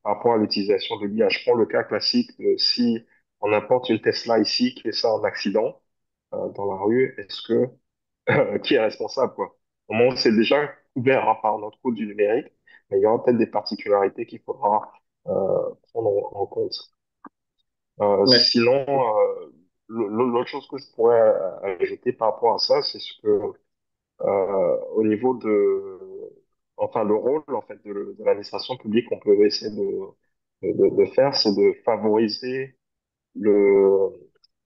par rapport à l'utilisation de l'IA. Je prends le cas classique de si on importe une Tesla ici qui est ça en accident dans la rue, est-ce que qui est responsable, quoi? Au moment où c'est déjà couvert hein, par notre code du numérique, mais il y aura peut-être des particularités qu'il faudra prendre en compte. Ouais. Sinon, l'autre chose que je pourrais ajouter par rapport à ça, c'est ce que au niveau enfin, le rôle en fait de l'administration publique, on peut essayer de faire, c'est de favoriser le,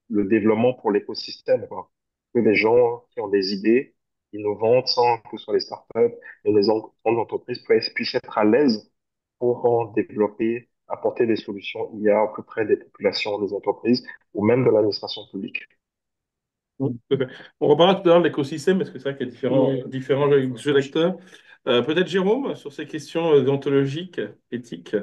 le développement pour l'écosystème, quoi. Que les gens qui ont des idées innovantes, sans que ce soit les startups et les grandes entreprises puissent être à l'aise pour en développer, apporter des solutions IA au plus près des populations, des entreprises ou même de l'administration publique. Mm. Tout à fait. On reparlera tout à l'heure de l'écosystème parce que c'est vrai qu'il y a Oui. différents jeux d'acteurs. Peut-être Jérôme, sur ces questions déontologiques, éthiques.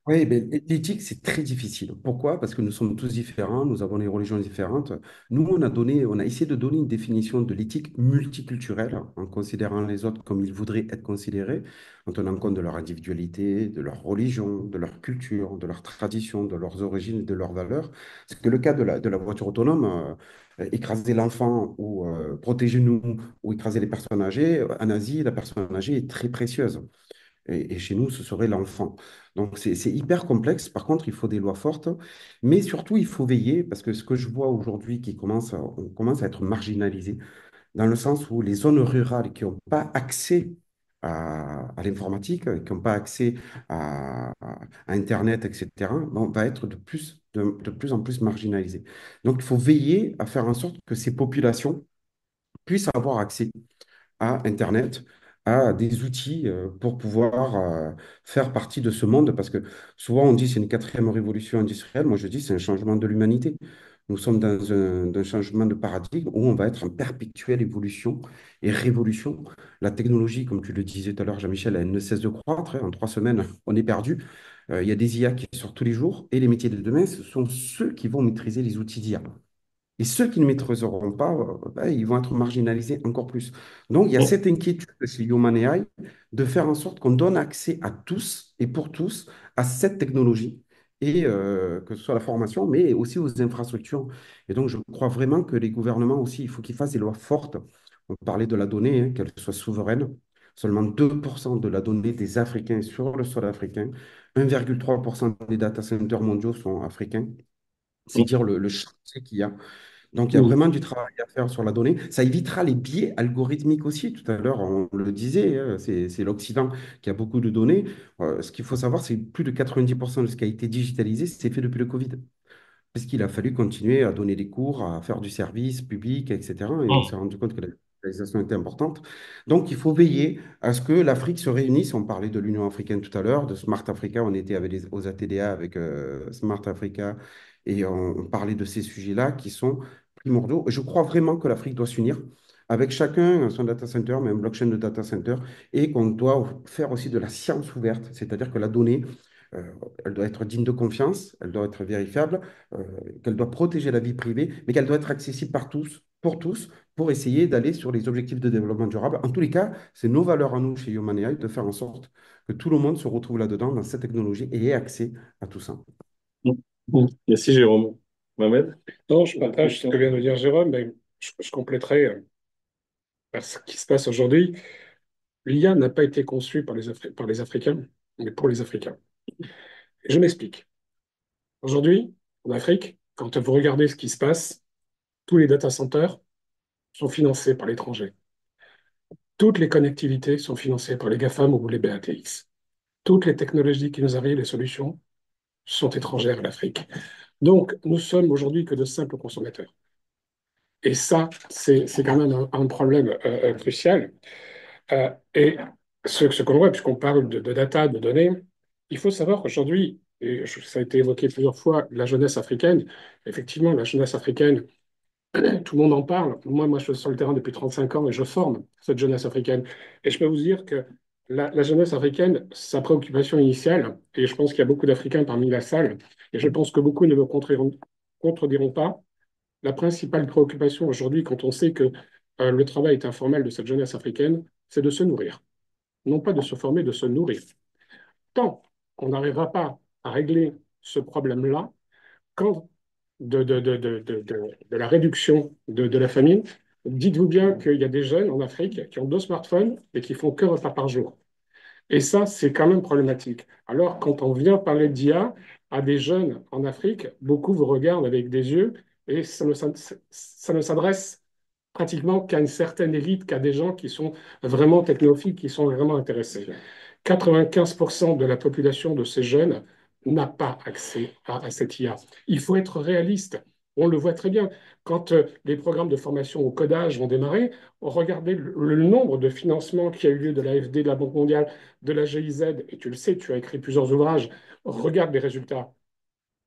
Oui, mais l'éthique, c'est très difficile. Pourquoi? Parce que nous sommes tous différents, nous avons des religions différentes. Nous, on a essayé de donner une définition de l'éthique multiculturelle en considérant les autres comme ils voudraient être considérés, en tenant compte de leur individualité, de leur religion, de leur culture, de leur tradition, de leurs origines, de leurs valeurs. C'est que le cas de la voiture autonome, écraser l'enfant ou protéger nous ou écraser les personnes âgées, en Asie, la personne âgée est très précieuse. Et chez nous, ce serait l'enfant. Donc, c'est hyper complexe. Par contre, il faut des lois fortes. Mais surtout, il faut veiller, parce que ce que je vois aujourd'hui, on commence à être marginalisé, dans le sens où les zones rurales qui n'ont pas accès à l'informatique, qui n'ont pas accès à Internet, etc., bon, va être de plus en plus marginalisées. Donc, il faut veiller à faire en sorte que ces populations puissent avoir accès à Internet, à des outils pour pouvoir faire partie de ce monde, parce que souvent on dit c'est une quatrième révolution industrielle, moi je dis c'est un changement de l'humanité. Nous sommes dans un changement de paradigme où on va être en perpétuelle évolution et révolution. La technologie, comme tu le disais tout à l'heure, Jean-Michel, elle ne cesse de croître, hein. En 3 semaines, on est perdu. Il y a des IA qui sortent tous les jours et les métiers de demain, ce sont ceux qui vont maîtriser les outils d'IA. Et ceux qui ne maîtriseront pas, ben, ils vont être marginalisés encore plus. Donc, il y a Mm. cette inquiétude chez Human AI de faire en sorte qu'on donne accès à tous et pour tous à cette technologie, et que ce soit la formation, mais aussi aux infrastructures. Et donc, je crois vraiment que les gouvernements aussi, il faut qu'ils fassent des lois fortes. On parlait de la donnée, hein, qu'elle soit souveraine. Seulement 2% de la donnée des Africains sur le sol africain. 1,3% des data centers mondiaux sont africains. C'est dire le chantier qu'il y a. Donc, il y a Mm. vraiment du travail à faire sur la donnée. Ça évitera les biais algorithmiques aussi. Tout à l'heure, on le disait, hein, c'est l'Occident qui a beaucoup de données. Ce qu'il faut savoir, c'est que plus de 90% de ce qui a été digitalisé, c'est fait depuis le Covid. Parce qu'il a fallu continuer à donner des cours, à faire du service public, etc. Et on s'est Mm. rendu compte que la digitalisation était importante. Donc, il faut veiller à ce que l'Afrique se réunisse. On parlait de l'Union africaine tout à l'heure, de Smart Africa. On était aux ATDA avec Smart Africa et on parlait de ces sujets-là qui sont primordiaux. Je crois vraiment que l'Afrique doit s'unir avec chacun son data center, mais un blockchain de data center, et qu'on doit faire aussi de la science ouverte, c'est-à-dire que la donnée, euh, elle doit être digne de confiance, elle doit être vérifiable, euh, qu'elle doit protéger la vie privée, mais qu'elle doit être accessible par tous, pour essayer d'aller sur les objectifs de développement durable. En tous les cas, c'est nos valeurs à nous chez Human AI de faire en sorte que tout le monde se retrouve là-dedans, dans cette technologie, et ait accès à tout ça. Mm. Mm. Merci Jérôme. Mohamed? Non, je partage ce que vient de dire Jérôme, mais je compléterai par ce qui se passe aujourd'hui. L'IA n'a pas été conçue par les Africains, mais pour les Africains. Je m'explique. Aujourd'hui, en Afrique, quand vous regardez ce qui se passe, tous les data centers sont financés par l'étranger. Toutes les connectivités sont financées par les GAFAM ou les BATX. Toutes les technologies qui nous arrivent, les solutions, sont étrangères à l'Afrique. Donc, nous sommes aujourd'hui que de simples consommateurs. Et ça, c'est quand même un problème crucial. Et ce qu'on voit, puisqu'on parle de data, de données, il faut savoir qu'aujourd'hui, et ça a été évoqué plusieurs fois, la jeunesse africaine, effectivement, la jeunesse africaine, tout le monde en parle. Moi, je suis sur le terrain depuis 35 ans et je forme cette jeunesse africaine. Et je peux vous dire que la jeunesse africaine, sa préoccupation initiale, et je pense qu'il y a beaucoup d'Africains parmi la salle, et je pense que beaucoup ne me contrediront pas, la principale préoccupation aujourd'hui, quand on sait que le travail est informel de cette jeunesse africaine, c'est de se nourrir. Non pas de se former, de se nourrir. Tant qu'on n'arrivera pas à régler ce problème-là, quand de la réduction de la famine, dites-vous bien qu'il y a des jeunes en Afrique qui ont 2 smartphones et qui font que repas par jour. Et ça, c'est quand même problématique. Alors, quand on vient parler d'IA à des jeunes en Afrique, beaucoup vous regardent avec des yeux et ça ne s'adresse pratiquement qu'à une certaine élite, qu'à des gens qui sont vraiment technophiles, qui sont vraiment intéressés. 95% de la population de ces jeunes n'a pas accès à cette IA. Il faut être réaliste. On le voit très bien. Quand les programmes de formation au codage vont démarrer, regardez le nombre de financements qui a eu lieu de l'AFD, de la Banque mondiale, de la GIZ, et tu le sais, tu as écrit plusieurs ouvrages. Regarde les résultats.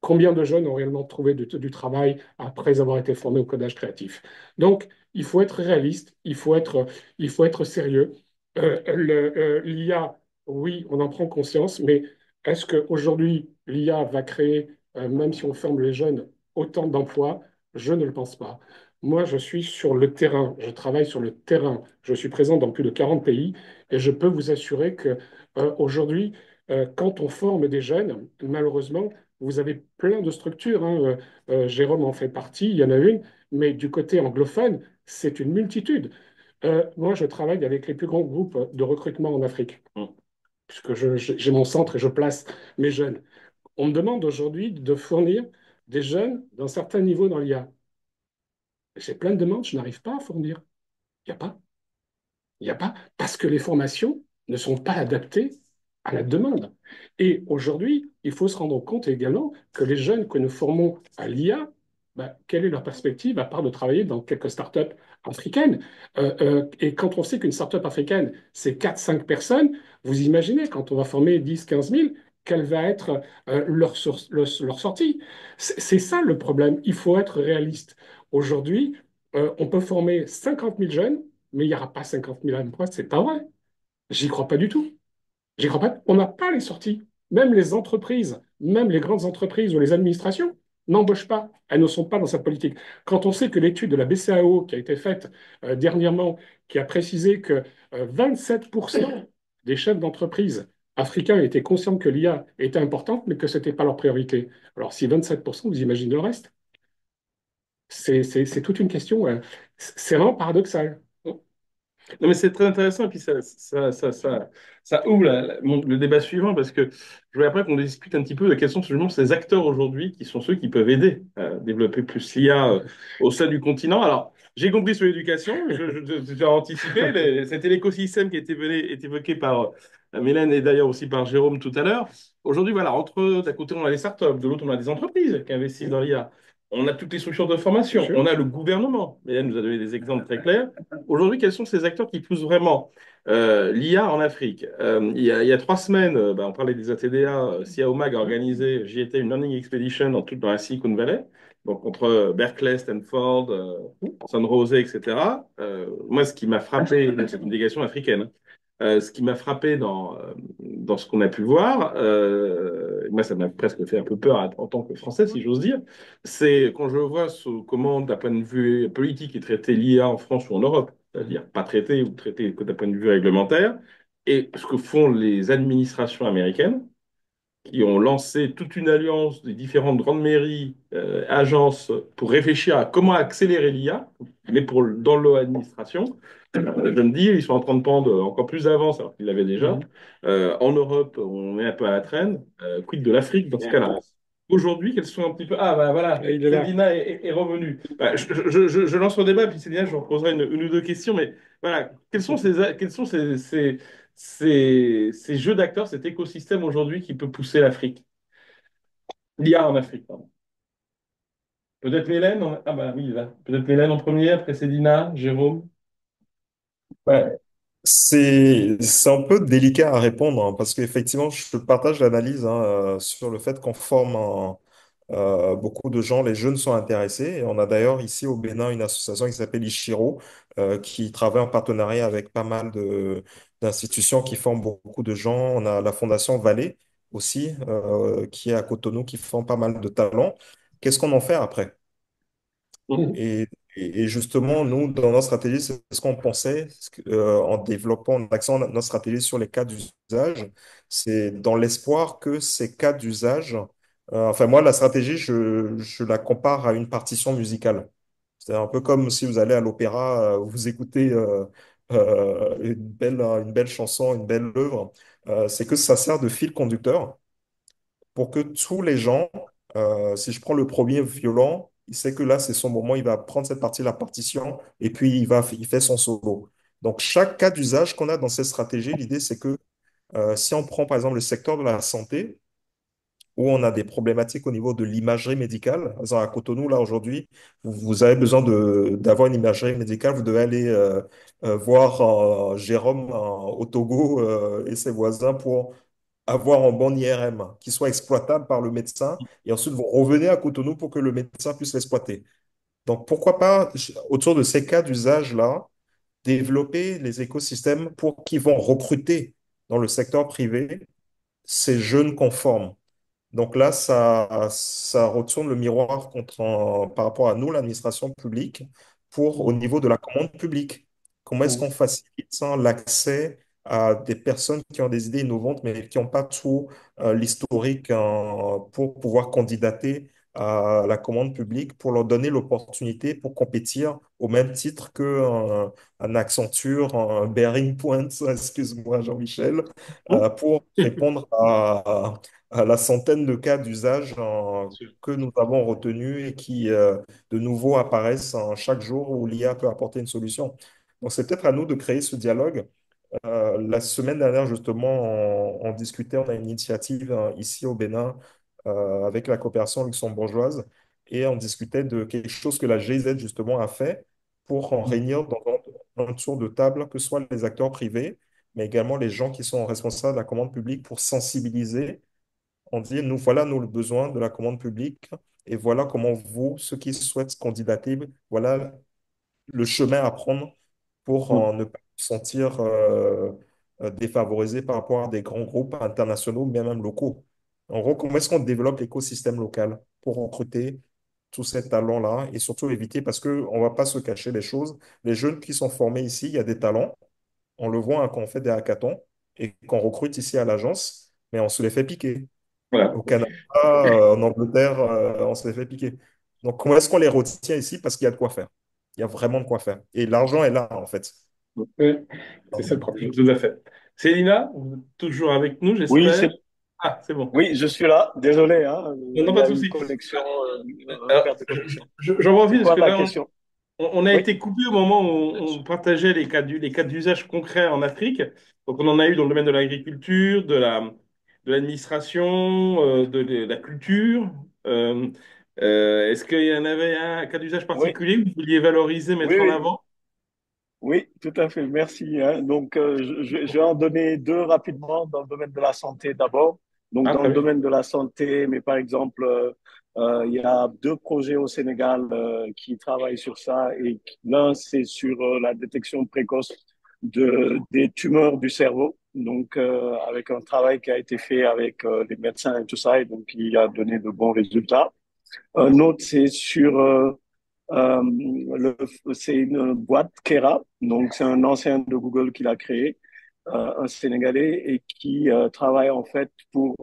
Combien de jeunes ont réellement trouvé du travail après avoir été formés au codage créatif? Donc, il faut être réaliste, il faut être sérieux. L'IA, oui, on en prend conscience, mais est-ce qu'aujourd'hui, l'IA va créer, même si on forme les jeunes, autant d'emplois? Je ne le pense pas. Moi, je suis sur le terrain, je travaille sur le terrain, je suis présent dans plus de 40 pays et je peux vous assurer que aujourd'hui, quand on forme des jeunes, malheureusement, vous avez plein de structures, hein. Jérôme en fait partie, il y en a une, mais du côté anglophone, c'est une multitude. Moi, je travaille avec les plus grands groupes de recrutement en Afrique, puisque j'ai mon centre et je place mes jeunes. On me demande aujourd'hui de fournir des jeunes d'un certain niveau dans l'IA. J'ai plein de demandes, je n'arrive pas à fournir. Il n'y a pas. Il n'y a pas, parce que les formations ne sont pas adaptées à la demande. Et aujourd'hui, il faut se rendre compte également que les jeunes que nous formons à l'IA, bah, quelle est leur perspective à part de travailler dans quelques startups africaines? Et quand on sait qu'une startup africaine, c'est 4, 5 personnes, vous imaginez, quand on va former 10, 15 000, quelle va être leur sortie? C'est ça le problème. Il faut être réaliste. Aujourd'hui, on peut former 50 000 jeunes, mais il n'y aura pas 50 000 emplois, c'est pas vrai. J'y crois pas du tout. J'y crois pas. On n'a pas les sorties. Même les entreprises, même les grandes entreprises ou les administrations n'embauchent pas. Elles ne sont pas dans cette politique. Quand on sait que l'étude de la BCAO qui a été faite dernièrement, qui a précisé que 27% des chefs d'entreprise africains étaient conscients que l'IA était importante, mais que ce n'était pas leur priorité. Alors si 27%, vous imaginez le reste? C'est toute une question. C'est vraiment paradoxal. Non, mais c'est très intéressant, et puis ça ouvre le débat suivant, parce que je voudrais après qu'on discute un petit peu de quels sont justement ces acteurs aujourd'hui qui sont ceux qui peuvent aider à développer plus l'IA au sein du continent. Alors, j'ai compris sur l'éducation, j'ai anticipé, c'était l'écosystème qui est évoqué par Mélène et d'ailleurs aussi par Jérôme tout à l'heure. Aujourd'hui, voilà, d'un côté, on a les startups, de l'autre, on a des entreprises qui investissent dans l'IA. On a toutes les structures de formation, on a le gouvernement. Mélène nous a donné des exemples très clairs. Aujourd'hui, quels sont ces acteurs qui poussent vraiment l'IA en Afrique? Il y a 3 semaines, on parlait des ATDA, SIAOMAG a organisé, j'y étais, une learning expedition dans la Silicon Valley, donc entre Berkeley, Stanford, San Jose, etc. Moi, ce qui m'a frappé, c'est une délégation africaine, ce qui m'a frappé dans ce qu'on a pu voir, moi ça m'a presque fait un peu peur en tant que Français, si j'ose dire, c'est quand je vois comment, d'un point de vue politique, est traité l'IA en France ou en Europe, c'est-à-dire pas traité ou traité que d'un point de vue réglementaire, et ce que font les administrations américaines. qui ont lancé toute une alliance des différentes grandes mairies, agences, pour réfléchir à comment accélérer l'IA, mais dans l'administration. Je me dis, ils sont en train de prendre encore plus d'avance, alors qu'ils l'avaient déjà. En Europe, on est un peu à la traîne. Quid de l'Afrique dans ce cas-là? Aujourd'hui, quels sont un petit peu... Ah, bah voilà, Il est là. Céline est revenue. Bah, je lance le débat, puis Céline, je vous poserai une ou deux questions, mais voilà, quels sont ces jeux d'acteurs, cet écosystème aujourd'hui qui peut pousser l'Afrique? L'IA en Afrique, pardon. Peut-être Mélène Ah bah oui, il est là. Peut-être Mélène en premier, après Cédina, Jérôme. Ouais. C'est un peu délicat à répondre hein, parce qu'effectivement, je partage l'analyse hein, sur le fait qu'on forme beaucoup de gens, les jeunes sont intéressés. Et on a d'ailleurs ici au Bénin une association qui s'appelle Ishiro qui travaille en partenariat avec pas mal d'institutions qui forment beaucoup de gens. On a la Fondation Vallée aussi qui est à Cotonou qui forme pas mal de talents. Qu'est-ce qu'on en fait après? Et, et justement, nous, dans notre stratégie, c'est ce qu'on pensait en développant, en axant notre stratégie sur les cas d'usage, c'est dans l'espoir que ces cas d'usage, enfin moi, la stratégie, je la compare à une partition musicale. C'est un peu comme si vous allez à l'opéra, vous écoutez une belle chanson, une belle œuvre, c'est que ça sert de fil conducteur pour que tous les gens, si je prends le premier violon, il sait que là, c'est son moment, il va prendre cette partie de la partition et puis il fait son solo. Donc, chaque cas d'usage qu'on a dans cette stratégie, l'idée, c'est que si on prend par exemple le secteur de la santé, où on a des problématiques au niveau de l'imagerie médicale. Par exemple, à Cotonou, là, aujourd'hui, vous avez besoin d'avoir une imagerie médicale. Vous devez aller voir Jérôme au Togo et ses voisins pour avoir un bon IRM qui soit exploitable par le médecin et ensuite vous revenez à Cotonou pour que le médecin puisse l'exploiter. Donc, pourquoi pas, autour de ces cas d'usage-là, développer les écosystèmes pour qui vont recruter dans le secteur privé ces jeunes conformes. Donc là, ça retourne le miroir par rapport à nous, l'administration publique, au niveau de la commande publique. Comment est-ce qu'on facilite ça, l'accès à des personnes qui ont des idées innovantes, mais qui n'ont pas tout l'historique pour pouvoir candidater à la commande publique, pour leur donner l'opportunité pour compétir au même titre qu'un Accenture, un Bearing Point, excuse-moi Jean-Michel, pour répondre à la centaine de cas d'usage que nous avons retenus et qui, de nouveau, apparaissent chaque jour où l'IA peut apporter une solution. Donc, c'est peut-être à nous de créer ce dialogue. La semaine dernière, justement, on discutait, on a une initiative ici au Bénin avec la coopération luxembourgeoise et on discutait de quelque chose que la GIZ, justement, a fait pour en réunir dans un tour de table, que ce soit les acteurs privés, mais également les gens qui sont responsables de la commande publique pour sensibiliser. On dit, nous, voilà nos besoins de la commande publique et voilà comment vous, ceux qui souhaitent candidater, voilà le chemin à prendre pour ne pas se sentir défavorisé par rapport à des grands groupes internationaux, mais même locaux. En gros, comment est-ce qu'on développe l'écosystème local pour recruter tous ces talents-là et surtout éviter, parce qu'on ne va pas se cacher les choses, les jeunes qui sont formés ici, il y a des talents, on le voit hein, quand on fait des hackathons et qu'on recrute ici à l'agence, mais on se les fait piquer. Voilà. Au Canada, en Angleterre, on se les fait piquer. Donc, comment est-ce qu'on les retient ici? Parce qu'il y a de quoi faire. Il y a vraiment de quoi faire. Et l'argent est là, en fait. Oui, c'est ça le problème. Tout à fait. Célina, vous êtes toujours avec nous, Oui, j'espère. Ah, c'est bon. oui, je suis là. Désolé, hein, Non, non, il y pas de a une souci. connexion, Alors, perte de connexion. j'en C'est profite parce quoi que la là, question? on a Oui, été coupé au moment où on partageait les cas d'usage concrets en Afrique. Donc, on en a eu dans le domaine de l'agriculture, de l'administration, de la culture. Euh, Est-ce qu'il y en avait un cas d'usage oui, particulier que vous vouliez valoriser, oui, mettre en oui. avant? Oui, tout à fait, merci, hein. Donc, je vais en donner deux rapidement dans le domaine de la santé d'abord. Donc, Ah, dans très le bien. domaine de la santé, mais par exemple, il y a deux projets au Sénégal qui travaillent sur ça. Et l'un, c'est sur la détection précoce des tumeurs du cerveau. Donc, avec un travail qui a été fait avec les médecins et tout ça, et donc qui a donné de bons résultats. Un autre, c'est sur c'est une boîte Kera, donc c'est un ancien de Google qui l'a créé, un Sénégalais, et qui travaille en fait pour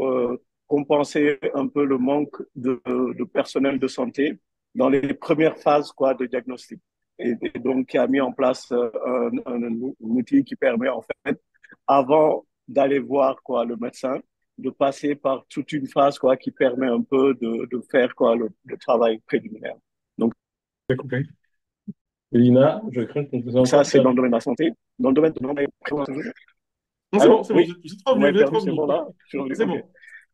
compenser un peu le manque de personnel de santé dans les premières phases quoi, de diagnostic. Et donc, qui a mis en place un outil qui permet, en fait, avant d'aller voir quoi, le médecin, de passer par toute une phase quoi, qui permet un peu de faire quoi, le travail préliminaire. Donc, J'ai compris. Lina, je crains qu'on vous ait ça, encore c'est dans le perdu. domaine de la santé. Dans le domaine de la Non, Allô? c'est bon, Oui, vous êtes vous revenu, m'avez vous êtes perdu, c'est revenu. bon là? Je suis revenu, C'est ok. bon,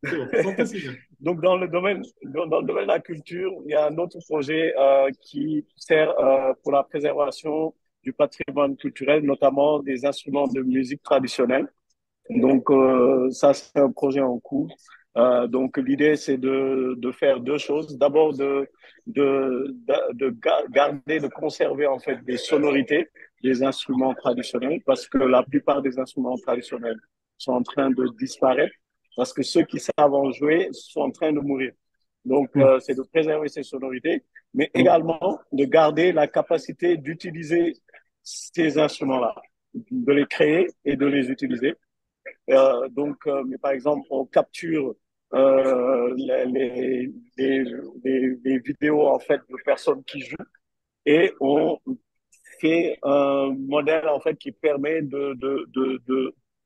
c'est bon. Santé civile. Donc, dans le domaine de la culture, il y a un autre projet qui sert pour la préservation du patrimoine culturel, notamment des instruments de musique traditionnelle. Donc, ça, c'est un projet en cours. Donc, l'idée, c'est de faire deux choses. D'abord, garder, de conserver, en fait, des sonorités des instruments traditionnels, parce que la plupart des instruments traditionnels sont en train de disparaître, parce que ceux qui savent en jouer sont en train de mourir. Donc, Mm. c'est de préserver ces sonorités, mais Mm. également de garder la capacité d'utiliser ces instruments-là, de les créer et de les utiliser. Mais par exemple, on capture les vidéos en fait de personnes qui jouent et on fait un modèle en fait qui permet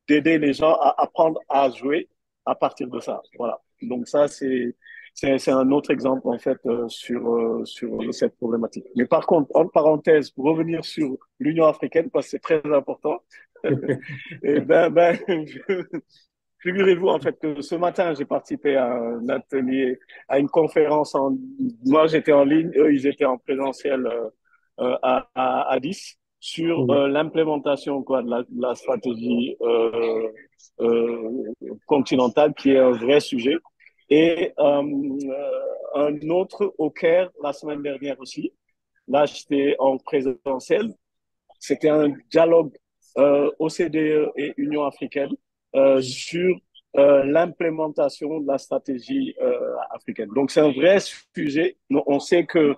d'aider les gens à apprendre à jouer à partir de ça. Voilà. Donc ça, c'est un autre exemple en fait sur cette problématique. Mais par contre, en parenthèse, pour revenir sur l'Union africaine, parce que c'est très important, et figurez-vous en fait que ce matin, j'ai participé à un atelier, à une conférence. Moi, j'étais en ligne, eux, ils étaient en présentiel à 10 sur Mm. l'implémentation quoi, de la stratégie continentale, qui est un vrai sujet. Et un autre au Caire la semaine dernière aussi. Là, j'étais en présentiel. C'était un dialogue OCDE et Union africaine sur l'implémentation de la stratégie africaine. Donc c'est un vrai sujet. On sait que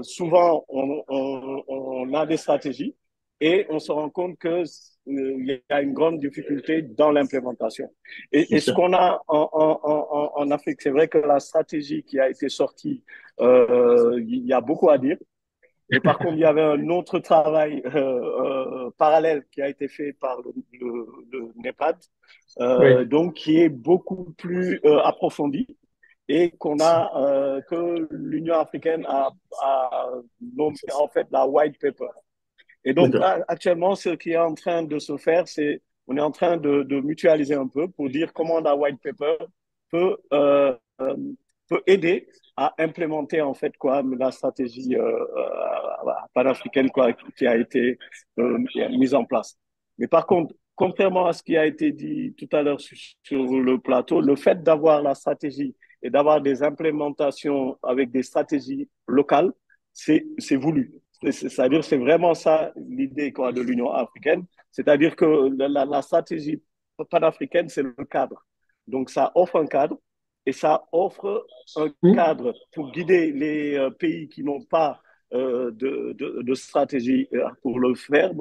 souvent on a des stratégies et on se rend compte que il y a une grande difficulté dans l'implémentation. Bien Et ce sûr. qu'on a en Afrique, c'est vrai que la stratégie qui a été sortie, il y a beaucoup à dire. Mais par contre, il y avait un autre travail parallèle qui a été fait par le NEPAD, Oui. donc qui est beaucoup plus approfondi et que l'Union africaine a nommé en fait la white paper. Et donc D'accord. actuellement, ce qui est en train de se faire, c'est on est en train de mutualiser un peu pour dire comment la white paper peut peut aider à implémenter en fait quoi la stratégie panafricaine quoi qui a été mise en place. Mais par contre, contrairement à ce qui a été dit tout à l'heure sur le plateau, le fait d'avoir la stratégie et d'avoir des implémentations avec des stratégies locales, c'est voulu. C'est-à-dire, c'est vraiment ça l'idée quoi, de l'Union africaine. C'est-à-dire que la stratégie panafricaine, c'est le cadre. Donc, ça offre un cadre et ça offre un Hmm. cadre pour guider les pays qui n'ont pas de stratégie pour le faire,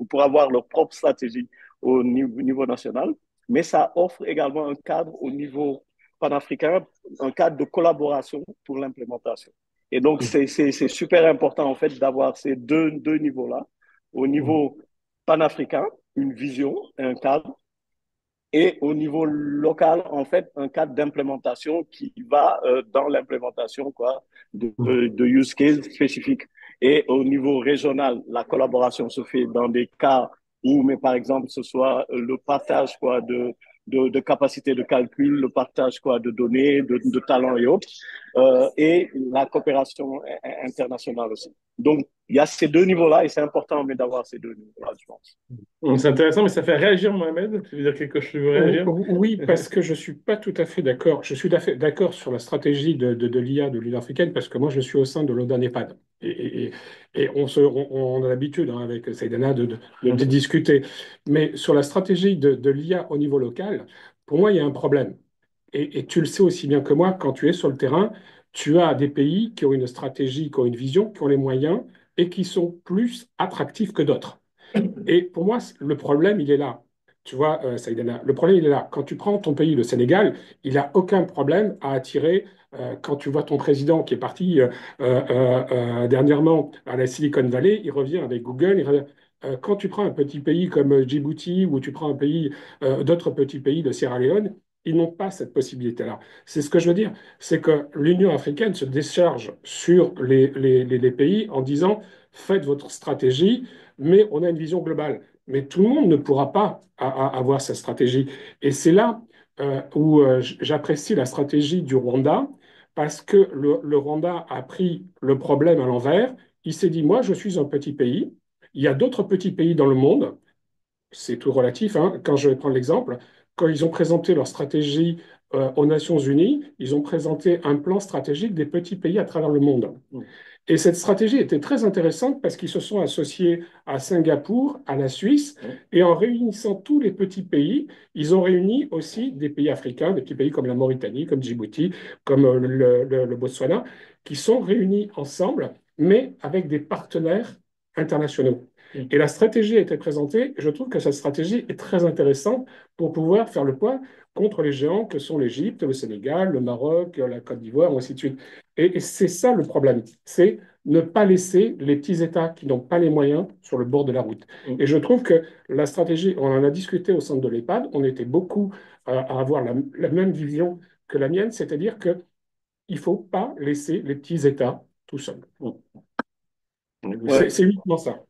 pour avoir leur propre stratégie au niveau national. Mais ça offre également un cadre au niveau panafricain, un cadre de collaboration pour l'implémentation. Et donc, Mm. c'est super important, en fait, d'avoir ces deux niveaux-là. Au Mm. niveau panafricain, une vision, un cadre, et au niveau local, en fait, un cadre d'implémentation qui va dans l'implémentation quoi, Mm. de use case spécifiques. Et au niveau régional, la collaboration se fait dans des cas où, mais par exemple, ce soit le partage quoi, de capacités de calcul, le partage quoi, de données, de talents et autres, et la coopération internationale aussi. Donc, il y a ces deux niveaux-là et c'est important mais d'avoir ces deux niveaux-là, je pense. C'est intéressant, mais ça fait réagir Mohamed. Tu veux dire quelque chose? Tu veux réagir? Oui, parce que je suis pas tout à fait d'accord. Je suis d'accord sur la stratégie de l'IA de l'Union africaine, parce que moi, je suis au sein de l'ODA-NEPAD. Et on a l'habitude, hein, avec Saïdana, de discuter. Mais sur la stratégie de l'IA au niveau local, pour moi, il y a un problème. Et tu le sais aussi bien que moi, quand tu es sur le terrain, tu as des pays qui ont une stratégie, qui ont une vision, qui ont les moyens et qui sont plus attractifs que d'autres. Et pour moi, le problème, il est là. Tu vois, Saïdana, le problème, il est là. Quand tu prends ton pays, le Sénégal, il n'a aucun problème à attirer. Quand tu vois ton président qui est parti dernièrement à la Silicon Valley, il revient avec Google. Quand tu prends un petit pays comme Djibouti ou tu prends un pays, d'autres petits pays de Sierra Leone, ils n'ont pas cette possibilité-là. C'est ce que je veux dire. C'est que l'Union africaine se décharge sur les pays en disant, faites votre stratégie, mais on a une vision globale. Mais tout le monde ne pourra pas avoir sa stratégie. Et c'est là où j'apprécie la stratégie du Rwanda, parce que le Rwanda a pris le problème à l'envers. Il s'est dit, moi, je suis un petit pays. Il y a d'autres petits pays dans le monde. C'est tout relatif, hein. Quand je vais prendre l'exemple, quand ils ont présenté leur stratégie aux Nations Unies, ils ont présenté un plan stratégique des petits pays à travers le monde. Et cette stratégie était très intéressante parce qu'ils se sont associés à Singapour, à la Suisse, et en réunissant tous les petits pays, ils ont réuni aussi des pays africains, des petits pays comme la Mauritanie, comme Djibouti, comme le Botswana, qui sont réunis ensemble, mais avec des partenaires internationaux. Et la stratégie a été présentée, et je trouve que cette stratégie est très intéressante pour pouvoir faire le point contre les géants que sont l'Égypte, le Sénégal, le Maroc, la Côte d'Ivoire, et ainsi de suite. Et c'est ça le problème, c'est ne pas laisser les petits États qui n'ont pas les moyens sur le bord de la route. Et je trouve que la stratégie, on en a discuté au centre de l'EHPAD, on était beaucoup à avoir la même vision que la mienne, c'est-à-dire qu'il ne faut pas laisser les petits États tout seuls. Ouais. C'est uniquement ça.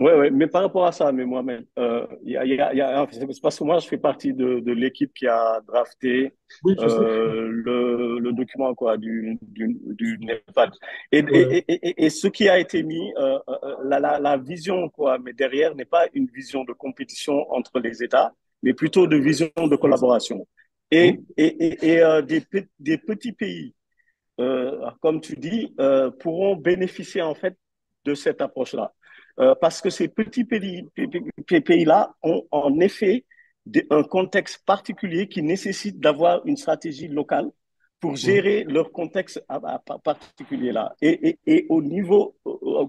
Ouais, ouais, mais par rapport à ça, mais moi-même, c'est parce que moi, je fais partie de l'équipe qui a drafté Oui, je sais. le document quoi du NEPAD. Ouais. Et ce qui a été mis, la vision quoi, mais derrière n'est pas une vision de compétition entre les États, mais plutôt de vision de collaboration. Des petits pays comme tu dis, pourront bénéficier en fait de cette approche-là. Parce que ces petits pays-là ont en effet un contexte particulier qui nécessite d'avoir une stratégie locale pour gérer leur contexte particulier-là. Et au niveau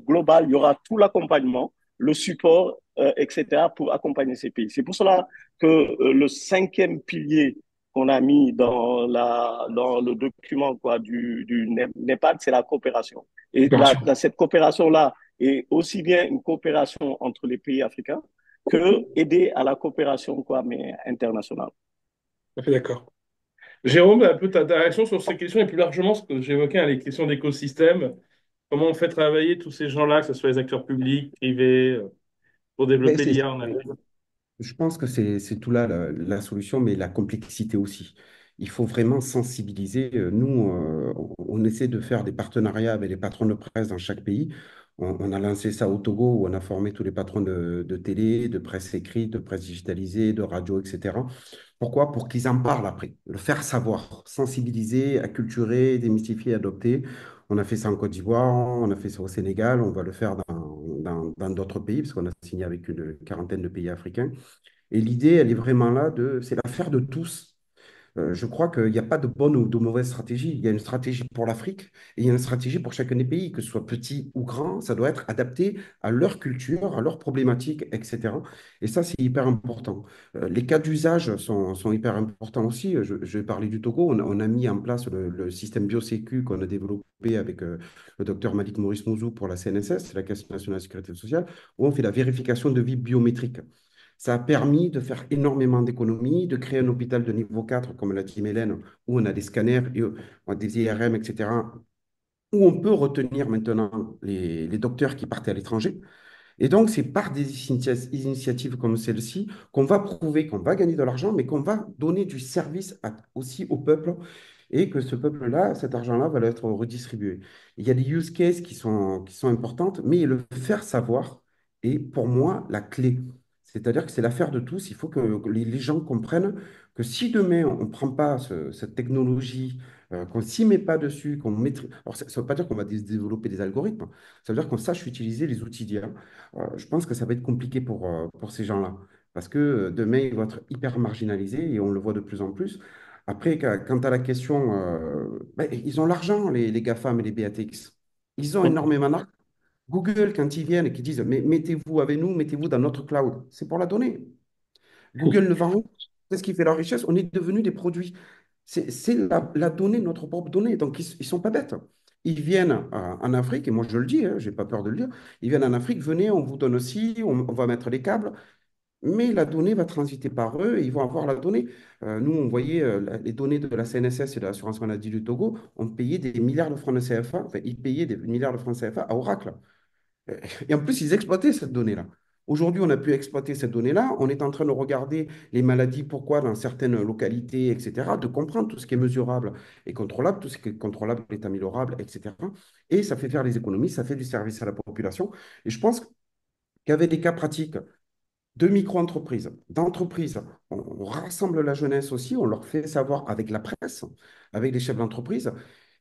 global, il y aura tout l'accompagnement, le support, etc., pour accompagner ces pays. C'est pour cela que le cinquième pilier qu'on a mis dans le document quoi, du NEPAD, c'est la coopération. Et Bien sûr. cette coopération-là est aussi bien une coopération entre les pays africains que aider à la coopération quoi, mais internationale. Tout à fait d'accord. Jérôme, un peu ta réaction sur ces questions et plus largement ce que j'évoquais, hein, les questions d'écosystème. Comment on fait travailler tous ces gens-là, que ce soit les acteurs publics, privés, pour Mais développer l'IA en Afrique? je pense que c'est tout là la solution, mais la complexité aussi. Il faut vraiment sensibiliser. Nous, on essaie de faire des partenariats avec les patrons de presse dans chaque pays. On a lancé ça au Togo, où on a formé tous les patrons de télé, de presse écrite, de presse digitalisée, de radio, etc. Pourquoi? Pour qu'ils en parlent après, le faire savoir, sensibiliser, acculturer, démystifier, adopter. On a fait ça en Côte d'Ivoire, on a fait ça au Sénégal, on va le faire dans d'autres pays, parce qu'on a signé avec une quarantaine de pays africains. Et l'idée, elle est vraiment là, c'est l'affaire de tous. Je crois qu'il n'y a pas de bonne ou de mauvaise stratégie. Il y a une stratégie pour l'Afrique et il y a une stratégie pour chacun des pays, que ce soit petit ou grand. Ça doit être adapté à leur culture, à leurs problématiques, etc. Et ça, c'est hyper important. Les cas d'usage sont hyper importants aussi. Je vais parler du Togo. On a mis en place le système BioSécu qu'on a développé avec le docteur Malik Maurice Mouzou pour la CNSS, la Caisse nationale de sécurité sociale, où on fait la vérification de vie biométrique. Ça a permis de faire énormément d'économies, de créer un hôpital de niveau 4, comme l'a dit Mélène, où on a des scanners, et, on a des IRM, etc., où on peut retenir maintenant les docteurs qui partaient à l'étranger. Et donc, c'est par des initiatives comme celle-ci qu'on va prouver qu'on va gagner de l'argent, mais qu'on va donner du service aussi au peuple et que ce peuple-là, cet argent-là va être redistribué. Il y a des use cases qui sont importantes, mais le faire savoir est pour moi la clé. C'est-à-dire que c'est l'affaire de tous. Il faut que les gens comprennent que si demain on ne prend pas cette technologie, qu'on ne s'y met pas dessus, qu'on maîtrise. Alors, ça ne veut pas dire qu'on va développer des algorithmes, ça veut dire qu'on sache utiliser les outils d'IA. Je pense que ça va être compliqué pour ces gens-là. Parce que demain, ils vont être hyper marginalisés et on le voit de plus en plus. Après, quant à la question, ben, ils ont l'argent, les GAFAM et les BATX. Ils ont énormément d'argent. Google, quand ils viennent et qu'ils disent, mais mettez-vous avec nous, mettez-vous dans notre cloud, c'est pour la donnée. Google ne vend rien. Qu'est-ce qui fait la richesse? On est devenus des produits. C'est la donnée, notre propre donnée. Donc, ils ne sont pas bêtes. Ils viennent en Afrique, et moi je le dis, hein, je n'ai pas peur de le dire, ils viennent en Afrique, venez, on vous donne aussi, on va mettre les câbles, mais la donnée va transiter par eux et ils vont avoir la donnée. Nous, on voyait les données de la CNSS et de l'assurance maladie du Togo, on payait des milliards de francs de CFA, enfin, ils payaient des milliards de francs de CFA à Oracle. Et en plus, ils exploitaient cette donnée-là. Aujourd'hui, on a pu exploiter cette donnée-là. On est en train de regarder les maladies, pourquoi dans certaines localités, etc., de comprendre tout ce qui est mesurable et contrôlable, tout ce qui est contrôlable est améliorable, etc. Et ça fait faire les économies, ça fait du service à la population. Et je pense qu'avec des cas pratiques de micro-entreprises, d'entreprises. On rassemble la jeunesse aussi, on leur fait savoir avec la presse, avec les chefs d'entreprise.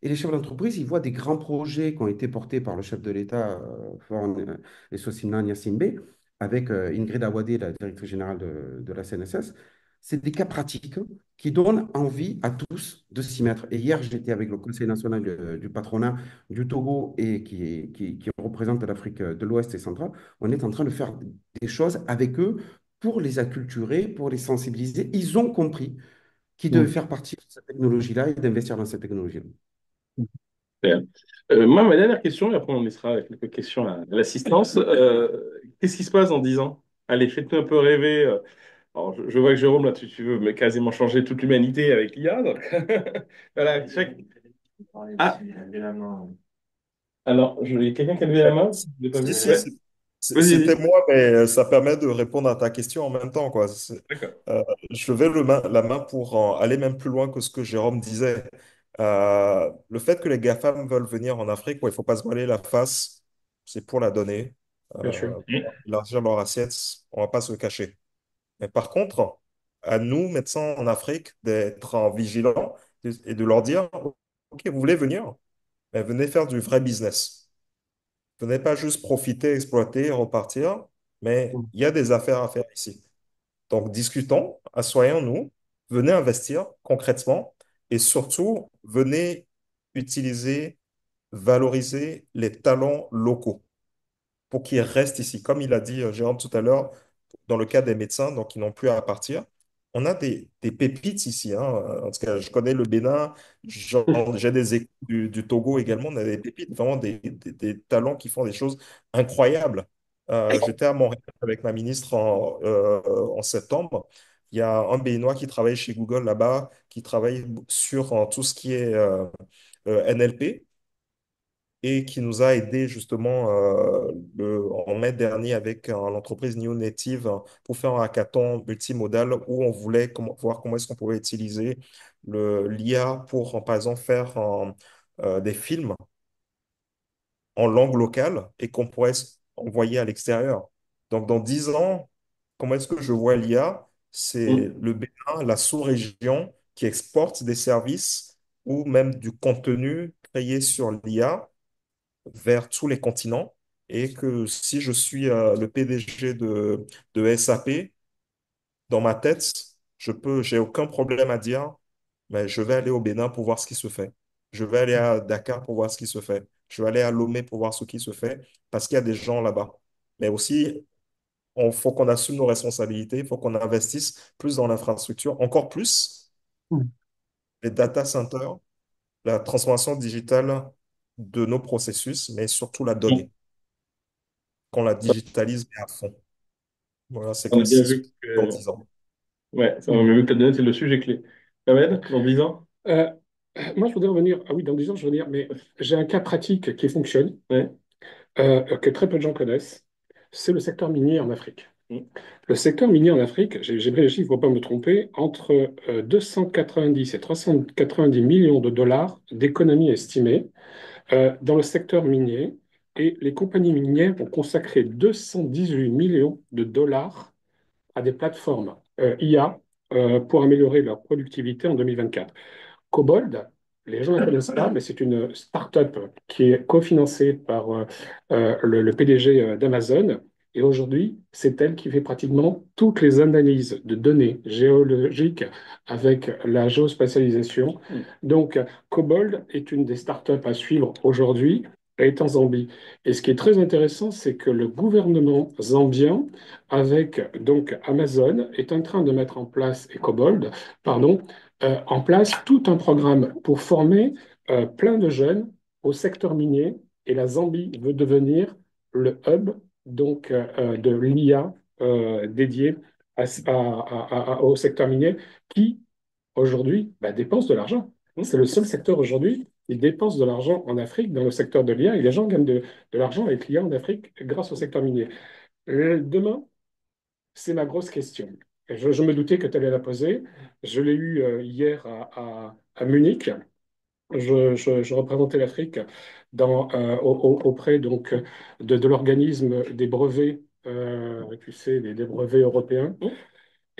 Et les chefs d'entreprise, ils voient des grands projets qui ont été portés par le chef de l'État, Essosina Nyassimbe, avec Ingrid Awadé, la directrice générale de la CNSS. C'est des cas pratiques qui donnent envie à tous de s'y mettre. Et hier, j'étais avec le Conseil national du patronat du Togo et qui représente l'Afrique de l'Ouest et centrale. On est en train de faire des choses avec eux pour les acculturer, pour les sensibiliser. Ils ont compris qu'ils devaient faire partie de cette technologie-là et d'investir dans cette technologie-là. Super. Moi, ma dernière question, et après on laissera avec quelques questions à l'assistance. Qu'est-ce qui se passe dans 10 ans? Allez, faites-nous un peu rêver. Alors, je vois que Jérôme, là, tu veux mais quasiment changer toute l'humanité avec l'IA. Donc, voilà, Ah, alors, il y a quelqu'un qui a levé la main? Je l'ai pas vu. Si, si, Ouais. c'était Vas-y, moi, mais ça permet de répondre à ta question en même temps, quoi. d'accord. Je levais la main pour aller même plus loin que ce que Jérôme disait. Le fait que les GAFAM veulent venir en Afrique, ouais, il ne faut pas se voiler la face, c'est pour la donner, bien sûr. pour élargir leur assiette, on ne va pas se le cacher. Mais par contre, à nous, médecins en Afrique, d'être vigilants et de leur dire, OK, vous voulez venir, mais venez faire du vrai business. Venez pas juste profiter, exploiter et repartir, mais il y a des affaires à faire ici. Donc, discutons, assoyons-nous, venez investir concrètement et surtout, venez utiliser, valoriser les talents locaux pour qu'ils restent ici. Comme il a dit Jérôme tout à l'heure, dans le cas des médecins, donc ils n'ont plus à partir. On a des pépites ici, hein. En tout cas, je connais le Bénin, j'ai des échos du Togo également. On a des pépites, vraiment des talents qui font des choses incroyables. J'étais à Montréal avec ma ministre en septembre. Il y a un Béninois qui travaille chez Google là-bas, qui travaille sur tout ce qui est NLP et qui nous a aidé justement en mai dernier avec l'entreprise New Native pour faire un hackathon multimodal où on voulait voir comment est-ce qu'on pouvait utiliser l'IA pour, par exemple, faire des films en langue locale et qu'on pourrait envoyer à l'extérieur. Donc, dans 10 ans, comment est-ce que je vois l'IA? C'est le Bénin, la sous-région qui exporte des services ou même du contenu créé sur l'IA vers tous les continents et que si je suis le PDG de SAP, dans ma tête, j'ai aucun problème à dire, mais je vais aller au Bénin pour voir ce qui se fait. Je vais aller à Dakar pour voir ce qui se fait. Je vais aller à Lomé pour voir ce qui se fait parce qu'il y a des gens là-bas. Mais aussi, il faut qu'on assume nos responsabilités, il faut qu'on investisse plus dans l'infrastructure, encore plus les data centers, la transformation digitale de nos processus, mais surtout la donnée. Qu'on la digitalise mais à fond. Voilà, c'est On comme a bien si vu dans que, 10 ans. ouais, on a bien vu que la donnée, c'est le sujet clé. Ahmed, dans 10 ans? Euh, Moi, je voudrais revenir. Ah oui, dans 10 ans, je veux dire, mais j'ai un cas pratique qui fonctionne, Ouais. que très peu de gens connaissent. C'est le secteur minier en Afrique. Mm. Le secteur minier en Afrique, j'ai pris les chiffres pour ne pas me tromper, entre 290 et 390 millions de dollars d'économies estimées dans le secteur minier. Et les compagnies minières ont consacré 218 millions de dollars à des plateformes IA pour améliorer leur productivité en 2024. Cobold, les gens ne la connaissent pas, mais c'est une start-up qui est cofinancée par le PDG d'Amazon. Et aujourd'hui, c'est elle qui fait pratiquement toutes les analyses de données géologiques avec la géospatialisation. Donc, Cobold est une des start-up à suivre aujourd'hui. est en Zambie. Et ce qui est très intéressant, c'est que le gouvernement zambien, avec donc Amazon, est en train de mettre en place, et Cobold, pardon, en place tout un programme pour former plein de jeunes au secteur minier. Et la Zambie veut devenir le hub donc, de l'IA dédié au secteur minier qui, aujourd'hui, bah, dépense de l'argent. C'est le seul secteur aujourd'hui qui dépense de l'argent en Afrique dans le secteur de l'IA et les gens gagnent de l'argent avec l'IA en Afrique grâce au secteur minier. Demain, c'est ma grosse question. Je me doutais que tu allais la poser. Je l'ai eu hier à Munich. Je représentais l'Afrique auprès donc, de l'organisme des brevets, tu sais, des brevets européens.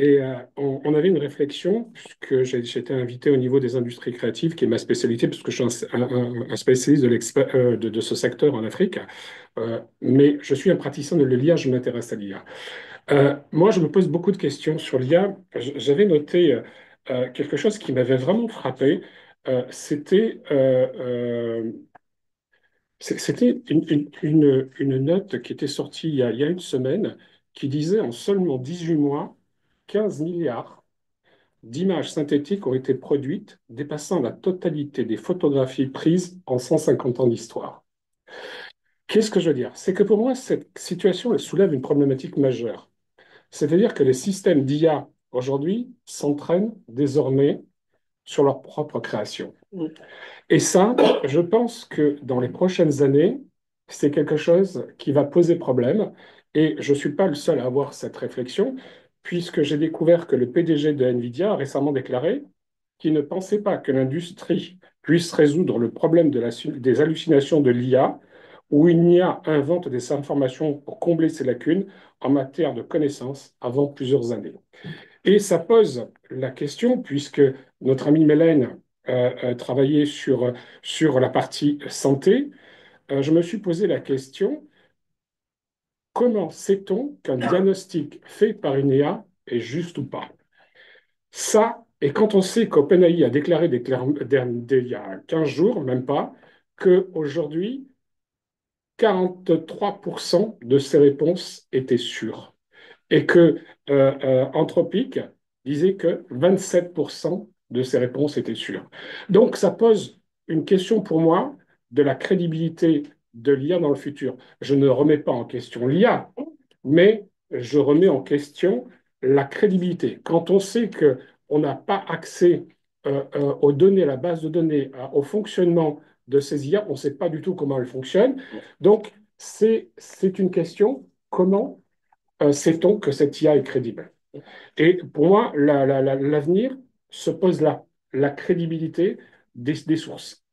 Et on avait une réflexion, puisque j'étais invité au niveau des industries créatives, qui est ma spécialité, parce que je suis un spécialiste de ce secteur en Afrique. Mais je suis un praticien de l'IA, je m'intéresse à l'IA. Moi, je me pose beaucoup de questions sur l'IA. J'avais noté quelque chose qui m'avait vraiment frappé. C'était une note qui était sortie il y a une semaine qui disait en seulement 18 mois, 15 milliards d'images synthétiques ont été produites, dépassant la totalité des photographies prises en 150 ans d'histoire. Qu'est-ce que je veux dire? C'est que pour moi, cette situation elle soulève une problématique majeure. C'est-à-dire que les systèmes d'IA aujourd'hui s'entraînent désormais sur leur propre création. Et ça, je pense que dans les prochaines années, c'est quelque chose qui va poser problème. Et je ne suis pas le seul à avoir cette réflexion, puisque j'ai découvert que le PDG de NVIDIA a récemment déclaré qu'il ne pensait pas que l'industrie puisse résoudre le problème des hallucinations de l'IA, où une IA invente des informations pour combler ses lacunes en matière de connaissances avant plusieurs années. Et ça pose la question, puisque notre amie Mélène travaillait sur la partie santé, je me suis posé la question, comment sait-on qu'un diagnostic fait par une IA est juste ou pas? Ça, et quand on sait qu'OpenAI a déclaré il y a 15 jours, même pas, qu'aujourd'hui, 43% de ses réponses étaient sûres et que Anthropic disait que 27% de ses réponses étaient sûres. Donc, ça pose une question pour moi de la crédibilité de l'IA dans le futur. Je ne remets pas en question l'IA, mais je remets en question la crédibilité. Quand on sait qu'on n'a pas accès aux données, à la base de données, au fonctionnement de ces IA, on ne sait pas du tout comment elles fonctionnent. Donc, c'est une question, comment sait-on que cette IA est crédible? Et pour moi, l'avenir se pose là, la crédibilité des sources.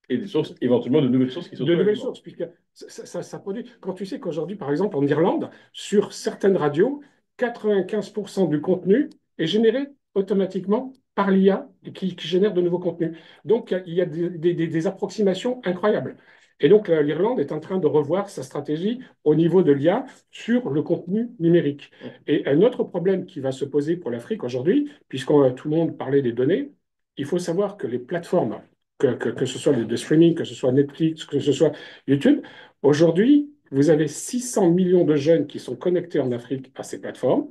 Et des sources, éventuellement de nouvelles sources qui sont De nouvelles sources, puisque ça produit. Quand tu sais qu'aujourd'hui, par exemple, en Irlande, sur certaines radios, 95% du contenu est généré automatiquement par l'IA qui génère de nouveaux contenus. Donc, il y a des approximations incroyables. Et donc, l'Irlande est en train de revoir sa stratégie au niveau de l'IA sur le contenu numérique. Et un autre problème qui va se poser pour l'Afrique aujourd'hui, puisque tout le monde parlait des données, il faut savoir que les plateformes que ce soit de streaming, que ce soit Netflix, que ce soit YouTube. Aujourd'hui, vous avez 600 millions de jeunes qui sont connectés en Afrique à ces plateformes,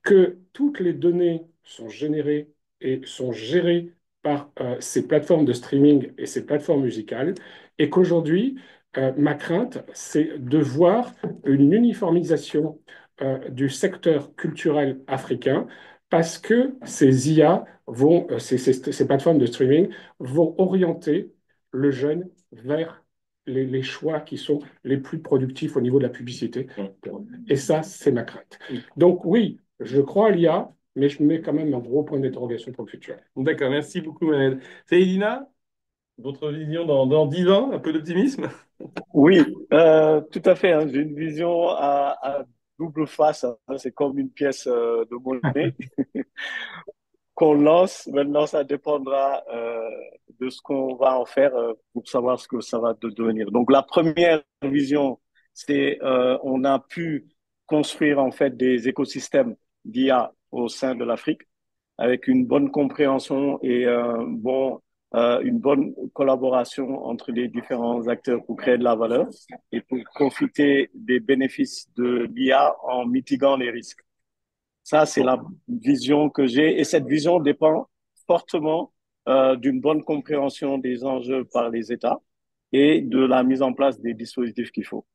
que toutes les données sont générées et sont gérées par ces plateformes de streaming et ces plateformes musicales, et qu'aujourd'hui, ma crainte, c'est de voir une uniformisation du secteur culturel africain parce que ces IA vont, ces plateformes de streaming vont orienter le jeune vers les choix qui sont les plus productifs au niveau de la publicité. Et ça, c'est ma crainte. Donc oui, je crois à l'IA, mais je mets quand même un gros point d'interrogation pour le futur. D'accord, merci beaucoup, Manel. Céline, votre vision dans 10 ans, un peu d'optimisme? Oui, tout à fait, hein. J'ai une vision à double face, hein. C'est comme une pièce de monnaie qu'on lance. Maintenant, ça dépendra de ce qu'on va en faire pour savoir ce que ça va devenir. Donc, la première vision, c'est on a pu construire en fait des écosystèmes d'IA au sein de l'Afrique avec une bonne compréhension et un bon une bonne collaboration entre les différents acteurs pour créer de la valeur et pour profiter des bénéfices de l'IA en mitiguant les risques. Ça, c'est la vision que j'ai et cette vision dépend fortement d'une bonne compréhension des enjeux par les États et de la mise en place des dispositifs qu'il faut.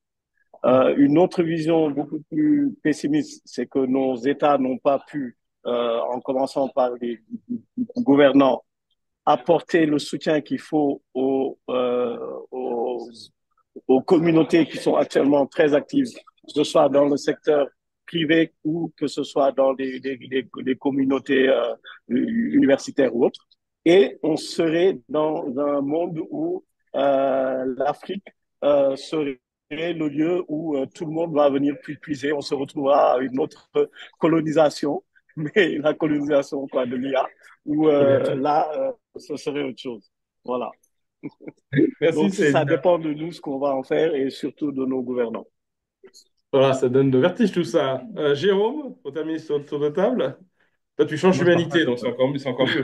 Une autre vision beaucoup plus pessimiste, c'est que nos États n'ont pas pu, en commençant par les gouvernants, apporter le soutien qu'il faut aux communautés qui sont actuellement très actives, que ce soit dans le secteur privé ou que ce soit dans les communautés universitaires ou autres. Et on serait dans un monde où l'Afrique serait le lieu où tout le monde va venir puiser. On se retrouvera à une autre colonisation, mais la colonisation quoi, de l'IA, où là, ce serait autre chose. Voilà. Merci, Donc, ça c'est dépend de nous ce qu'on va en faire et surtout de nos gouvernants. voilà, ça donne de vertige tout ça. Jérôme, pour terminer sur le tour de table, toi tu changes Moi, je humanité, partage. donc c'est encore mieux.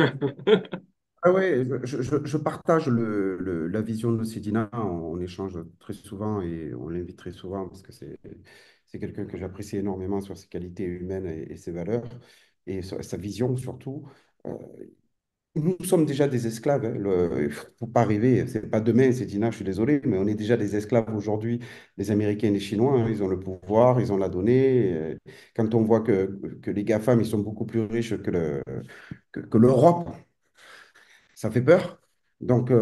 Ah ouais, je partage la vision de Cédina. On échange très souvent et on l'invite très souvent parce que c'est quelqu'un que j'apprécie énormément sur ses qualités humaines et ses valeurs et sa vision surtout. Euh, Nous sommes déjà des esclaves, hein. Il ne faut pas rêver. C'est pas demain, Cédina, je suis désolé, mais on est déjà des esclaves aujourd'hui, les Américains et les Chinois, hein. Ils ont le pouvoir, ils ont la donnée. Quand on voit que les GAFAM, ils sont beaucoup plus riches que l'Europe, ça fait peur. Donc,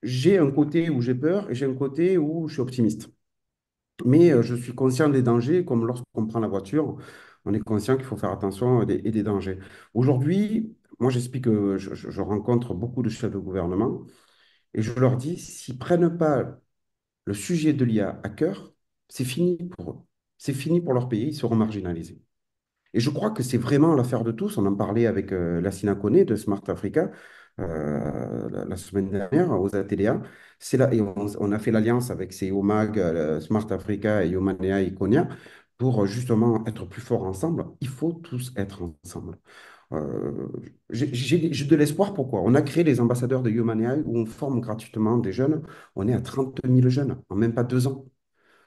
j'ai un côté où j'ai peur et j'ai un côté où je suis optimiste. Mais je suis conscient des dangers, comme lorsqu'on prend la voiture, on est conscient qu'il faut faire attention et des dangers. Aujourd'hui, moi, j'explique que je rencontre beaucoup de chefs de gouvernement et je leur dis, s'ils ne prennent pas le sujet de l'IA à cœur, c'est fini pour eux. C'est fini pour leur pays, ils seront marginalisés. Et je crois que c'est vraiment l'affaire de tous. On en parlait avec Lassina Koné de Smart Africa la semaine dernière aux ATDA. Et on a fait l'alliance avec ces OMAG, Smart Africa et Humanea et Konya pour justement être plus forts ensemble. Il faut tous être ensemble. Euh, j'ai de l'espoir. Pourquoi? On a créé les ambassadeurs de Humanea où on forme gratuitement des jeunes. On est à 30 000 jeunes en même pas 2 ans.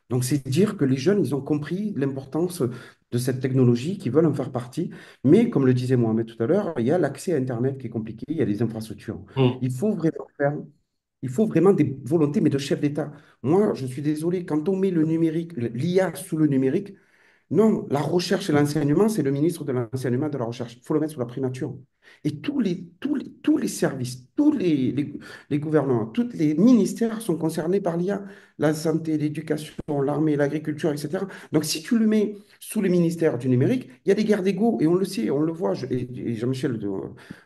Donc, c'est dire que les jeunes, ils ont compris l'importance de cette technologie, qu'ils veulent en faire partie. Mais, comme le disait Mohamed tout à l'heure, il y a l'accès à Internet qui est compliqué, il y a les infrastructures. Hmm. Il faut vraiment faire, il faut vraiment des volontés, mais de chef d'État. Moi, je suis désolé, quand on met le numérique, l'IA sous le numérique, non, la recherche et l'enseignement, c'est le ministre de l'enseignement et de la recherche. Il faut le mettre sous la primature. Et tous les services, les gouvernements, tous les ministères sont concernés par l'IA. La santé, l'éducation, l'armée, l'agriculture, etc. Donc, si tu le mets sous le ministère du numérique, il y a des guerres d'ego, et on le sait, on le voit. Et Jean-Michel,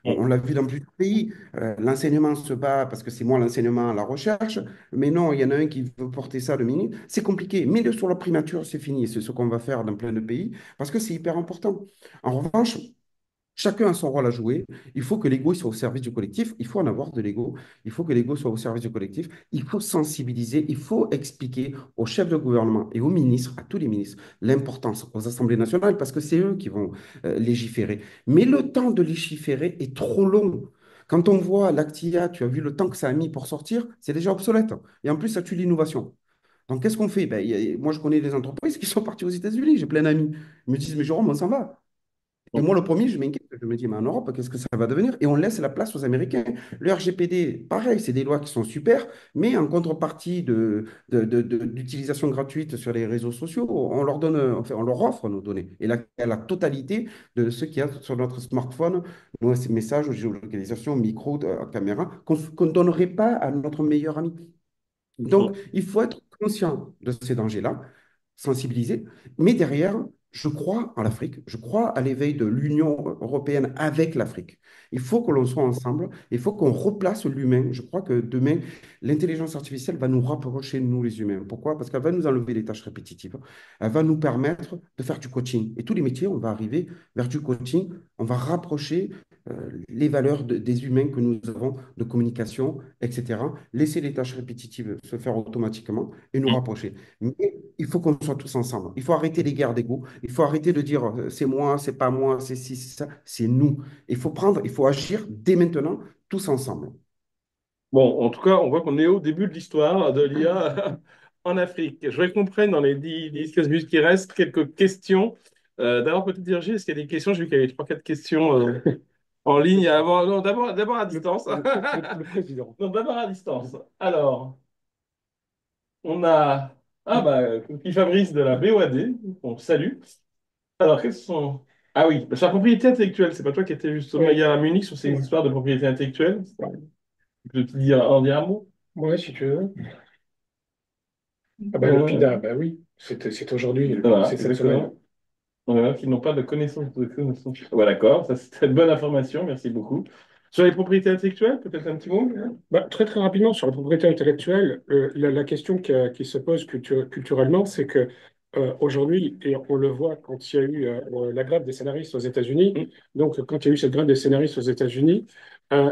on l'a vu dans plusieurs pays. L'enseignement se bat parce que c'est moi l'enseignement, la recherche. Mais non, il y en a un qui veut porter ça, le ministre. C'est compliqué. Mets-le sur la primature, c'est fini. C'est ce qu'on va faire dans plein de pays parce que c'est hyper important. En revanche, chacun a son rôle à jouer. Il faut que l'ego soit au service du collectif. Il faut en avoir de l'ego. Il faut que l'ego soit au service du collectif. Il faut sensibiliser. Il faut expliquer aux chefs de gouvernement et aux ministres, à tous les ministres, l'importance aux assemblées nationales parce que c'est eux qui vont légiférer. Mais le temps de légiférer est trop long. Quand on voit l'Actia, tu as vu le temps que ça a mis pour sortir, c'est déjà obsolète. Et en plus, ça tue l'innovation. Donc, qu'est-ce qu'on fait? Ben, moi, je connais des entreprises qui sont parties aux États-Unis. J'ai plein d'amis. Ils me disent, mais Jérôme, on s'en va. Et moi, le premier, je m'inquiète. Je me dis, mais en Europe, qu'est-ce que ça va devenir? Et on laisse la place aux Américains. Le RGPD, pareil, c'est des lois qui sont super, mais en contrepartie d'utilisation gratuite sur les réseaux sociaux, on leur donne, enfin, on leur offre nos données. Et la totalité de ce qu'il y a sur notre smartphone, nos messages, géolocalisation, micro, caméra, qu'on ne donnerait pas à notre meilleur ami. Donc, il faut être conscient de ces dangers-là, sensibiliser, mais derrière, je crois en l'Afrique, je crois à l'éveil de l'Union européenne avec l'Afrique. Il faut que l'on soit ensemble, il faut qu'on replace l'humain. Je crois que demain, l'intelligence artificielle va nous rapprocher, nous les humains. Pourquoi? Parce qu'elle va nous enlever les tâches répétitives, elle va nous permettre de faire du coaching. Et tous les métiers, on va arriver vers du coaching, on va rapprocher les valeurs des humains que nous avons de communication, etc. Laisser les tâches répétitives se faire automatiquement et nous rapprocher. Mais il faut qu'on soit tous ensemble. Il faut arrêter les guerres d'ego. Il faut arrêter de dire c'est moi, c'est pas moi, c'est ci, c'est ça. C'est nous. Il faut agir dès maintenant, tous ensemble. Bon, en tout cas, on voit qu'on est au début de l'histoire de l'IA en Afrique. Je voudrais qu'on prenne dans les 10-15 minutes qui restent quelques questions. D'abord, peut-être, Virgile, est-ce qu'il y a des questions? J'ai vu qu'il y avait 3-4 questions en ligne. Non, d'abord à distance. Le président. Non, d'abord à distance. Alors, on a petit Fabrice de la BOAD. On salue. Alors, quels sont... Ah oui, sur la propriété intellectuelle, c'est pas toi qui étais justement Oui, hier à Munich sur ces oui. histoires de propriété intellectuelle? Ouais. Tu peux en dire un mot? Ouais, si tu veux. Ah bah, le Euh, PIDA, bah oui, c'est aujourd'hui, voilà, c'est cette semaine. exactement. Voilà, qui n'ont pas de connaissances. Ouais, d'accord, ça c'est une bonne information, merci beaucoup. Sur les propriétés intellectuelles, peut-être un petit mot? Bah, très très rapidement sur la propriété intellectuelle, la question qui se pose culturellement, c'est que aujourd'hui, et on le voit quand il y a eu la grève des scénaristes aux États-Unis, Mm. donc quand il y a eu cette grève des scénaristes aux États-Unis,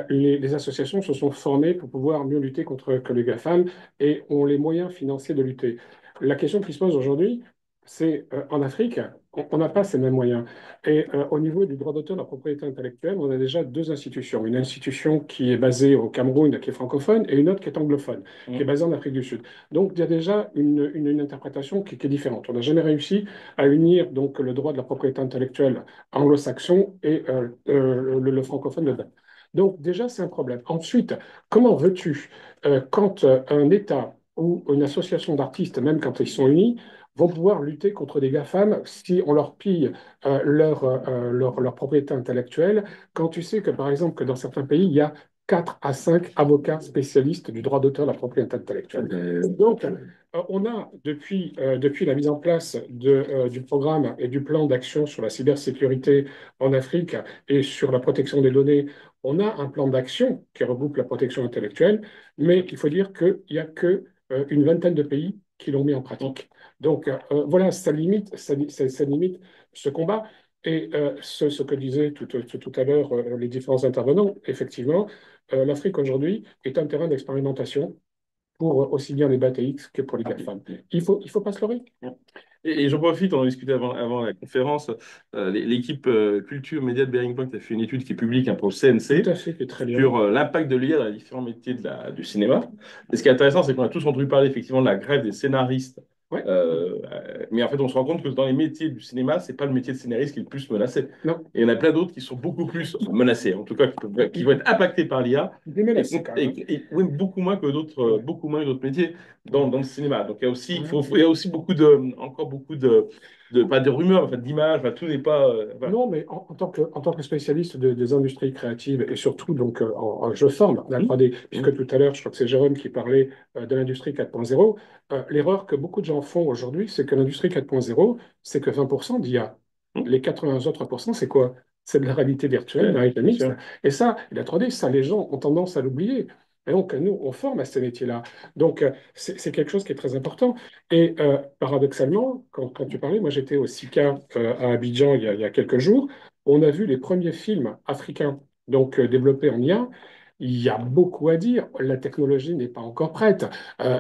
les associations se sont formées pour pouvoir mieux lutter contre que les GAFAM et ont les moyens financiers de lutter. La question qui se pose aujourd'hui, c'est en Afrique, on n'a pas ces mêmes moyens. Et au niveau du droit d'auteur de la propriété intellectuelle, on a déjà deux institutions. Une institution qui est basée au Cameroun, qui est francophone, et une autre qui est anglophone, qui est Mm. basée en Afrique du Sud. Donc il y a déjà une interprétation qui est différente. On n'a jamais réussi à unir donc, le droit de la propriété intellectuelle anglo-saxon et le francophone dedans. Donc déjà, c'est un problème. Ensuite, comment veux-tu, quand un État ou une association d'artistes, même quand ils sont unis, vont pouvoir lutter contre des GAFAM si on leur pille leur propriété intellectuelle, quand tu sais que, par exemple, que dans certains pays, il y a 4 à 5 avocats spécialistes du droit d'auteur de la propriété intellectuelle. Donc, on a, depuis la mise en place du programme et du plan d'action sur la cybersécurité en Afrique et sur la protection des données, on a un plan d'action qui regroupe la protection intellectuelle, mais il faut dire qu'il n'y a que une vingtaine de pays qui l'ont mis en pratique. Donc voilà, ça limite ce combat. Et ce que disaient tout à l'heure les différents intervenants, effectivement, l'Afrique aujourd'hui est un terrain d'expérimentation pour aussi bien les BATX que pour les GAFAM. Il faut pas se leurrer. Et j'en profite, on en discutait avant la conférence, l'équipe Culture Média de Bering Point a fait une étude qui est publique pour le Tout CNC à fait, c'est très bien. sur l'impact de l'IA dans les différents métiers du cinéma. Et ce qui est intéressant, c'est qu'on a tous entendu parler effectivement de la grève des scénaristes. Ouais, Mais en fait, on se rend compte que dans les métiers du cinéma, c'est pas le métier de scénariste qui est le plus menacé. non, Et il y en a plein d'autres qui sont beaucoup plus menacés, en tout cas qui vont être impactés par l'IA, démenacé quand même. oui, beaucoup moins que d'autres métiers dans le cinéma. Donc Ouais. il y a aussi encore beaucoup pas de rumeurs, enfin, d'images, enfin, tout n'est pas. Voilà. Non, mais en tant que spécialiste des industries créatives et surtout donc je forme la 3D, puisque tout à l'heure, je crois que c'est Jérôme qui parlait de l'industrie 4.0, l'erreur que beaucoup de gens font aujourd'hui, c'est que l'industrie 4.0, c'est que 20% d'IA. Hum, Les 80 autres pourcents, c'est quoi? C'est de la réalité virtuelle, de la ouais, réalité bien mixte. sûr. Et ça, la 3D, ça, les gens ont tendance à l'oublier. Et donc, nous, on forme à ces métiers-là. Donc, c'est quelque chose qui est très important. Et paradoxalement, quand tu parlais, moi j'étais au SICA à Abidjan il y a quelques jours, on a vu les premiers films africains donc développés en IA. Il y a beaucoup à dire. La technologie n'est pas encore prête.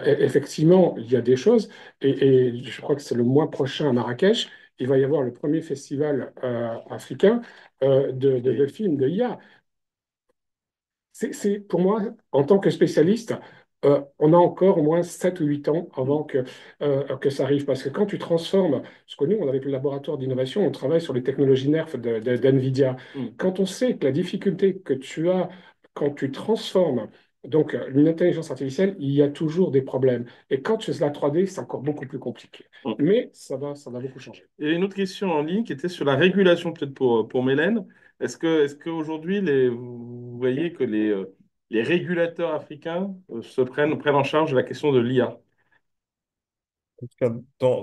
Effectivement, il y a des choses, et je crois que c'est le mois prochain à Marrakech, il va y avoir le premier festival africain de films de IA. Pour moi, en tant que spécialiste, on a encore au moins 7 ou 8 ans avant que ça arrive. Parce que quand tu transformes, parce que nous, on, avec le laboratoire d'innovation, on travaille sur les technologies NERF d'NVIDIA. Hum, Quand on sait que la difficulté que tu as quand tu transformes donc une intelligence artificielle, il y a toujours des problèmes. Et quand tu fais la 3D, c'est encore beaucoup plus compliqué. hum. Mais ça va beaucoup changer. Il y a une autre question en ligne qui était sur la régulation, peut-être pour Mélène. Est-ce qu'aujourd'hui, vous voyez que les régulateurs africains prennent en charge la question de l'IA? En tout cas,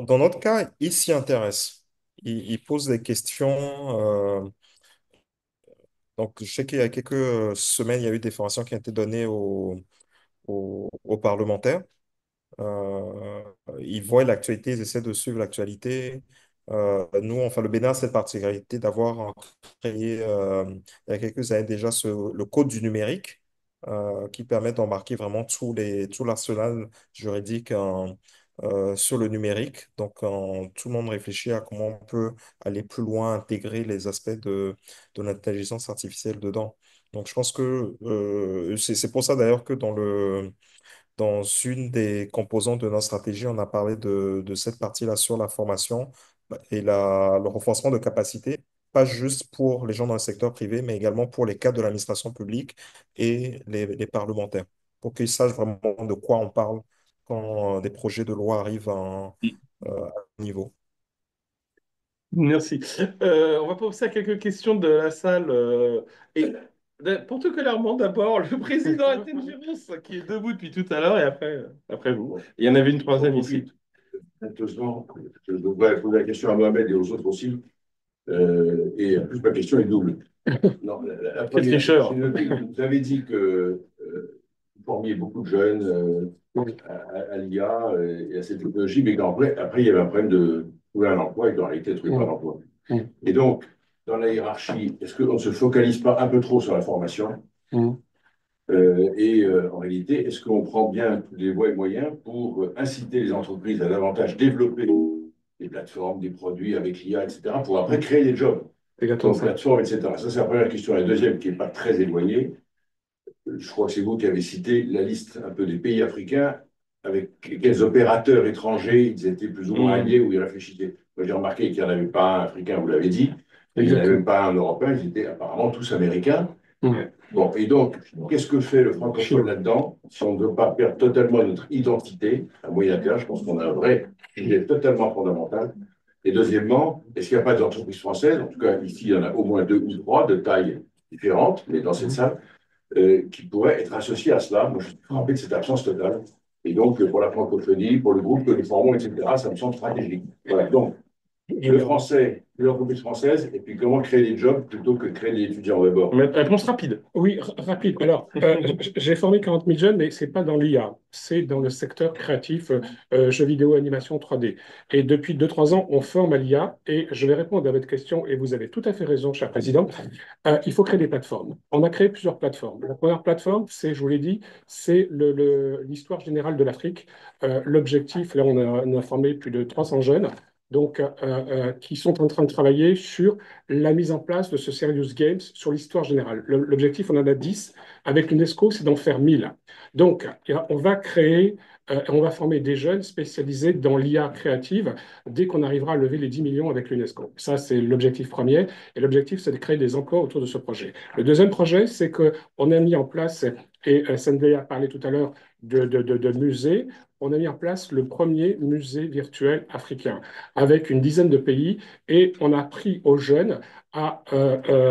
dans notre cas, ils s'y intéressent. Ils posent des questions. Donc, je sais qu'il y a quelques semaines, il y a eu des formations qui ont été données aux parlementaires. Euh, Ils voient l'actualité, ils essaient de suivre l'actualité. Nous, enfin, le Bénin a cette particularité d'avoir créé, il y a quelques années déjà, le code du numérique, qui permet d'embarquer vraiment tout l'arsenal juridique sur le numérique. Donc, tout le monde réfléchit à comment on peut aller plus loin, intégrer les aspects de l'intelligence artificielle dedans. Donc, je pense que c'est pour ça d'ailleurs que dans une des composantes de notre stratégie, on a parlé de cette partie-là sur la formation et le renforcement de capacité, pas juste pour les gens dans le secteur privé, mais également pour les cadres de l'administration publique et les parlementaires, pour qu'ils sachent vraiment de quoi on parle quand des projets de loi arrivent à un niveau. Merci. On va passer à quelques questions de la salle. Et particulièrement d'abord le président Athénogéros, qui est debout depuis tout à l'heure, et après vous. Il y en avait une troisième ici. Heureusement, je devrais poser la question à Mohamed et aux autres aussi. Et en plus, ma question est double. Non, la Quel première, tricheur. j'ai noté que vous avez dit que vous formiez beaucoup de jeunes à l'IA et à cette technologie, mais après, il y avait un problème de trouver un emploi et qu'en réalité, de trouver pas d'emploi. Et donc, dans la hiérarchie, est-ce qu'on ne se focalise pas un peu trop sur la formation? En réalité, est-ce qu'on prend bien tous les voies et moyens pour inciter les entreprises à davantage développer des plateformes, des produits avec l'IA, etc., pour après créer des jobs, donc plateformes, etc. Ça, c'est la première question. La deuxième, qui n'est pas très éloignée, je crois que c'est vous qui avez cité la liste un peu des pays africains avec quels opérateurs étrangers ils étaient plus ou moins alliés ou ils réfléchissaient. Moi, j'ai remarqué qu'il n'y en avait pas un africain, vous l'avez dit, il n'y en avait même pas un européen, ils étaient apparemment tous américains. Bon, et donc, qu'est-ce que fait le francophone là-dedans si on ne veut pas perdre totalement notre identité à moyen terme? Je pense qu'on a un vrai sujet totalement fondamental. Et deuxièmement, est-ce qu'il n'y a pas d'entreprises françaises, en tout cas ici, il y en a au moins deux ou trois de tailles différentes, mais dans cette salle, qui pourraient être associées à cela? Moi, je suis frappé de cette absence totale. Et donc, pour la francophonie, pour le groupe que nous formons, etc., ça me semble stratégique. Voilà, donc, le français, l'entreprise française, et puis comment créer des jobs plutôt que de créer des étudiants d'abord. Réponse rapide. Oui, rapide. Alors, j'ai formé 40 000 jeunes, mais ce n'est pas dans l'IA, c'est dans le secteur créatif, jeux vidéo, animation 3D. Et depuis 2-3 ans, on forme à l'IA, et je vais répondre à votre question, et vous avez tout à fait raison, cher président. Il faut créer des plateformes. On a créé plusieurs plateformes. La première plateforme, c'est, je vous l'ai dit, c'est l'histoire générale de l'Afrique. L'objectif, là, on a formé plus de 300 jeunes. Donc, qui sont en train de travailler sur la mise en place de ce Serious Games sur l'histoire générale. L'objectif, on en a 10. Avec l'UNESCO, c'est d'en faire 1000. Donc, on va créer, on va former des jeunes spécialisés dans l'IA créative dès qu'on arrivera à lever les 10 millions avec l'UNESCO. Ça, c'est l'objectif premier. Et l'objectif, c'est de créer des emplois autour de ce projet. Le deuxième projet, c'est qu'on a mis en place, et Sandra a parlé tout à l'heure de musées, on a mis en place le premier musée virtuel africain avec une dizaine de pays et on a appris aux jeunes à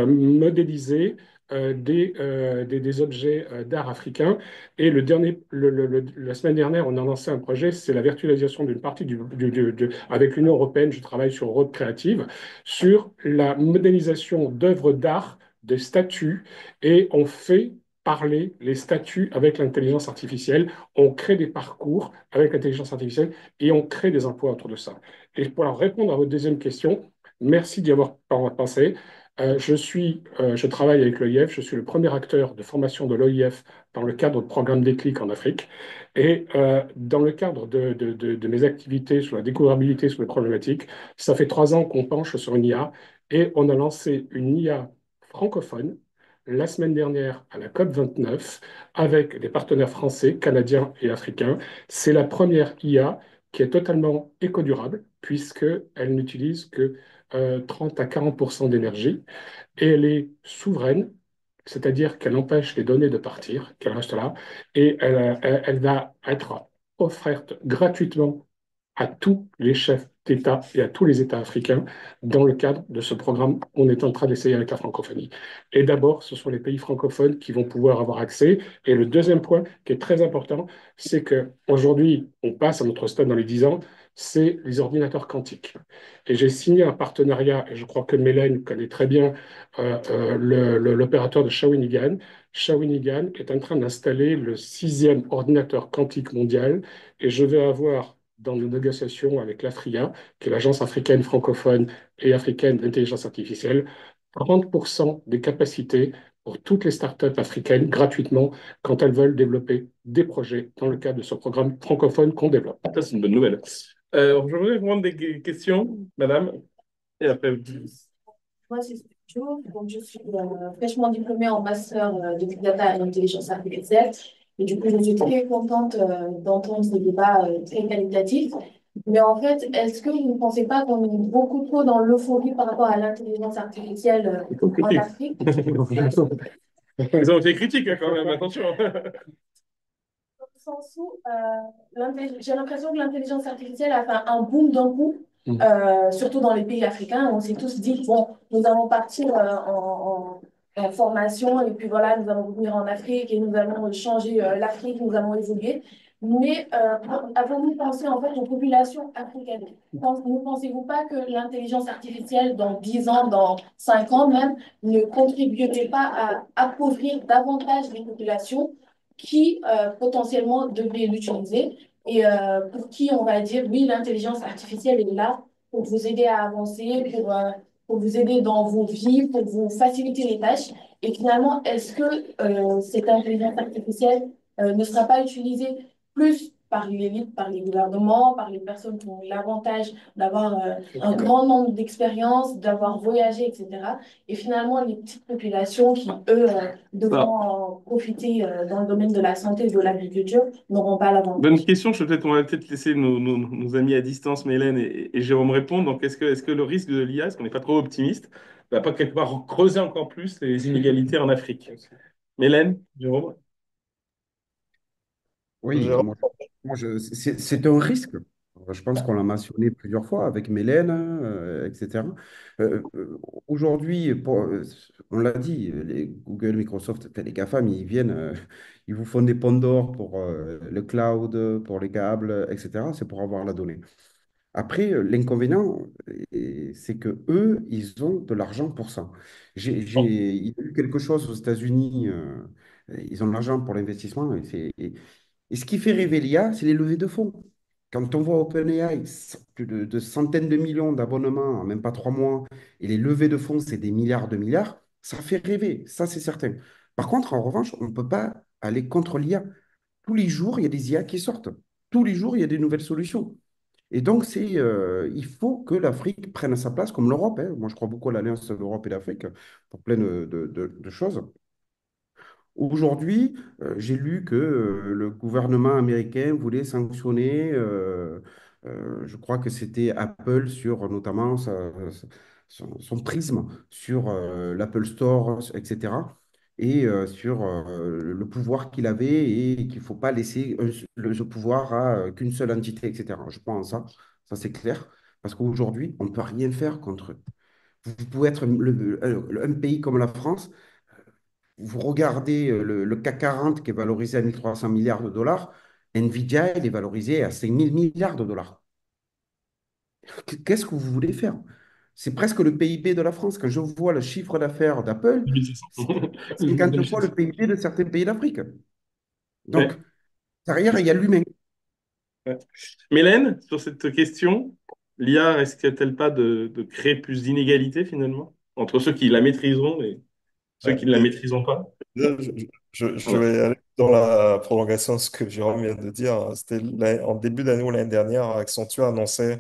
modéliser des objets d'art africains. Et la semaine dernière, on a lancé un projet, c'est la virtualisation d'une partie avec l'Union européenne, je travaille sur Road Creative, sur la modélisation d'œuvres d'art, des statues, et on fait parler les statuts avec l'intelligence artificielle, on crée des parcours avec l'intelligence artificielle et on crée des emplois autour de ça. Et pour alors répondre à votre deuxième question, merci d'y avoir pensé. Je travaille avec l'OIF, je suis le premier acteur de formation de l'OIF dans le cadre de programme Déclic en Afrique. Et dans le cadre de mes activités sur la découvrabilité sur les problématiques, ça fait 3 ans qu'on penche sur une IA et on a lancé une IA francophone la semaine dernière à la COP29 avec des partenaires français, canadiens et africains. C'est la première IA qui est totalement éco-durable, puisqu'elle n'utilise que 30 à 40 d'énergie, et elle est souveraine, c'est-à-dire qu'elle empêche les données de partir, qu'elles restent là, et elle va être offerte gratuitement à tous les chefs d'État et à tous les États africains dans le cadre de ce programme qu'on est en train d'essayer avec la francophonie. Et d'abord, ce sont les pays francophones qui vont pouvoir avoir accès. Et le deuxième point qui est très important, c'est qu'aujourd'hui, on passe à notre stade dans les 10 ans, c'est les ordinateurs quantiques. Et j'ai signé un partenariat, et je crois que Mélène connaît très bien l'opérateur de Shawinigan. Shawinigan est en train d'installer le 6e ordinateur quantique mondial, et je vais avoir dans nos négociations avec l'AFRIA, qui est l'Agence africaine francophone et africaine d'intelligence artificielle, 30% des capacités pour toutes les startups africaines gratuitement quand elles veulent développer des projets dans le cadre de ce programme francophone qu'on développe. Ça, c'est une bonne nouvelle. Je voudrais prendre des questions, madame, et après. Moi, c'est Bonjour, donc je suis fraîchement diplômée en master de Big Data et Intelligence Artificielle. Et du coup, je suis très contente d'entendre ce débat très qualitatif. Mais en fait, est-ce que vous ne pensez pas qu'on est beaucoup trop dans l'euphorie par rapport à l'intelligence artificielle en Afrique? Ils ont été critiques hein, quand même, attention. Dans le sens où j'ai l'impression que l'intelligence artificielle a fait un boom d'un coup, surtout dans les pays africains. On s'est tous dit, bon, nous allons partir en formation et puis voilà, nous allons revenir en Afrique et nous allons changer l'Afrique, nous allons évoluer. Mais avons-nous pensé en fait aux populations africaines? Ne pensez-vous pas que l'intelligence artificielle, dans 10 ans, dans 5 ans même, ne contribuerait pas à appauvrir davantage les populations qui potentiellement devraient l'utiliser et pour qui on va dire, oui, l'intelligence artificielle est là pour vous aider à avancer, pour vous aider dans vos vies, pour vous faciliter les tâches. Et finalement, est-ce que cette intelligence artificielle ne sera pas utilisée plus par l'élite, par les gouvernements, par les personnes qui ont l'avantage d'avoir un grand nombre d'expériences, d'avoir voyagé, etc. Et finalement, les petites populations qui, eux, devront en profiter dans le domaine de la santé et de l'agriculture n'auront pas l'avantage. Bonne question. On va peut-être laisser nos amis à distance, Mélène et Jérôme, répondre. Donc, est-ce que le risque de l'IA, est-ce qu'on n'est pas trop optimiste, va pas quelque part creuser encore plus les inégalités en Afrique? Mélène, Jérôme? Oui, Jérôme, c'est un risque. Je pense qu'on l'a mentionné plusieurs fois avec Mélène, etc. Aujourd'hui, on l'a dit, les Google, Microsoft, les GAFAM, ils viennent, ils vous font des ponts d'or pour le cloud, pour les câbles, etc. C'est pour avoir la donnée. Après, l'inconvénient, c'est que eux, ils ont de l'argent pour ça. Il y a eu quelque chose aux États-Unis, ils ont de l'argent pour l'investissement, et ce qui fait rêver l'IA, c'est les levées de fonds. Quand on voit OpenAI, plus de centaines de millions d'abonnements en même pas 3 mois, et les levées de fonds, c'est des milliards de milliards, ça fait rêver, ça c'est certain. Par contre, en revanche, on ne peut pas aller contre l'IA. Tous les jours, il y a des IA qui sortent. Tous les jours, il y a des nouvelles solutions. Et donc, il faut que l'Afrique prenne sa place comme l'Europe, hein. Moi, je crois beaucoup à l'alliance de l'Europe et d'Afrique pour plein de choses. Aujourd'hui, j'ai lu que le gouvernement américain voulait sanctionner, je crois que c'était Apple sur notamment son prisme sur l'Apple Store, etc. Et sur le pouvoir qu'il avait et qu'il ne faut pas laisser ce pouvoir à qu'une seule entité, etc. Je pense ça c'est clair, parce qu'aujourd'hui, on ne peut rien faire contre eux. Vous pouvez être un pays comme la France, vous regardez le CAC 40 qui est valorisé à 1300 milliards de dollars, Nvidia, elle est valorisée à 5000 milliards de dollars. Qu'est-ce que vous voulez faire? C'est presque le PIB de la France. Quand je vois le chiffre d'affaires d'Apple, c'est 50 fois le PIB de certains pays d'Afrique. Donc, Ouais. derrière, il y a l'humain. Ouais. Mélène, sur cette question, l'IA risque-t-elle pas de créer plus d'inégalités finalement entre ceux qui la maîtriseront et ceux ouais, qui ne la maîtriseront pas? déjà, je vais aller dans la prolongation de ce que Jérôme vient de dire. C'était en début d'année ou l'année dernière, Accenture annonçait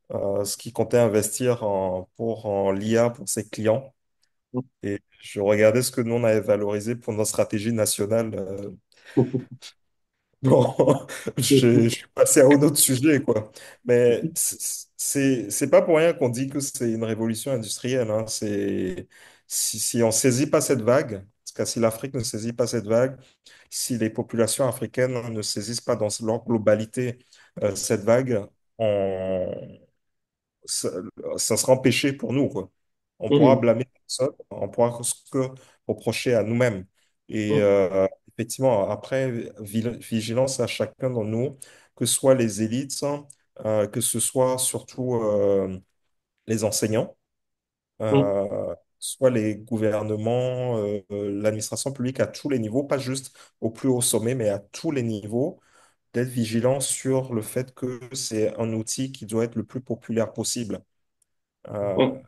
ce qu'il comptait investir en l'IA pour ses clients. Et je regardais ce que nous, on avait valorisé pour notre stratégie nationale. Bon, je suis passé à un autre sujet, quoi. Mais c'est pas pour rien qu'on dit que c'est une révolution industrielle, hein. Si on saisit pas cette vague, parce que si l'Afrique ne saisit pas cette vague, si les populations africaines ne saisissent pas dans leur globalité cette vague, on, ça, ça sera empêché pour nous, quoi. On pourra Mhm. blâmer personne, on pourra se que reprocher à nous-mêmes. Et Mhm. effectivement, après, vigilance à chacun de nous, que ce soit les élites, que ce soit surtout les enseignants, Mhm. soit les gouvernements, l'administration publique à tous les niveaux, pas juste au plus haut sommet, mais à tous les niveaux, d'être vigilant sur le fait que c'est un outil qui doit être le plus populaire possible. Euh, Mhm.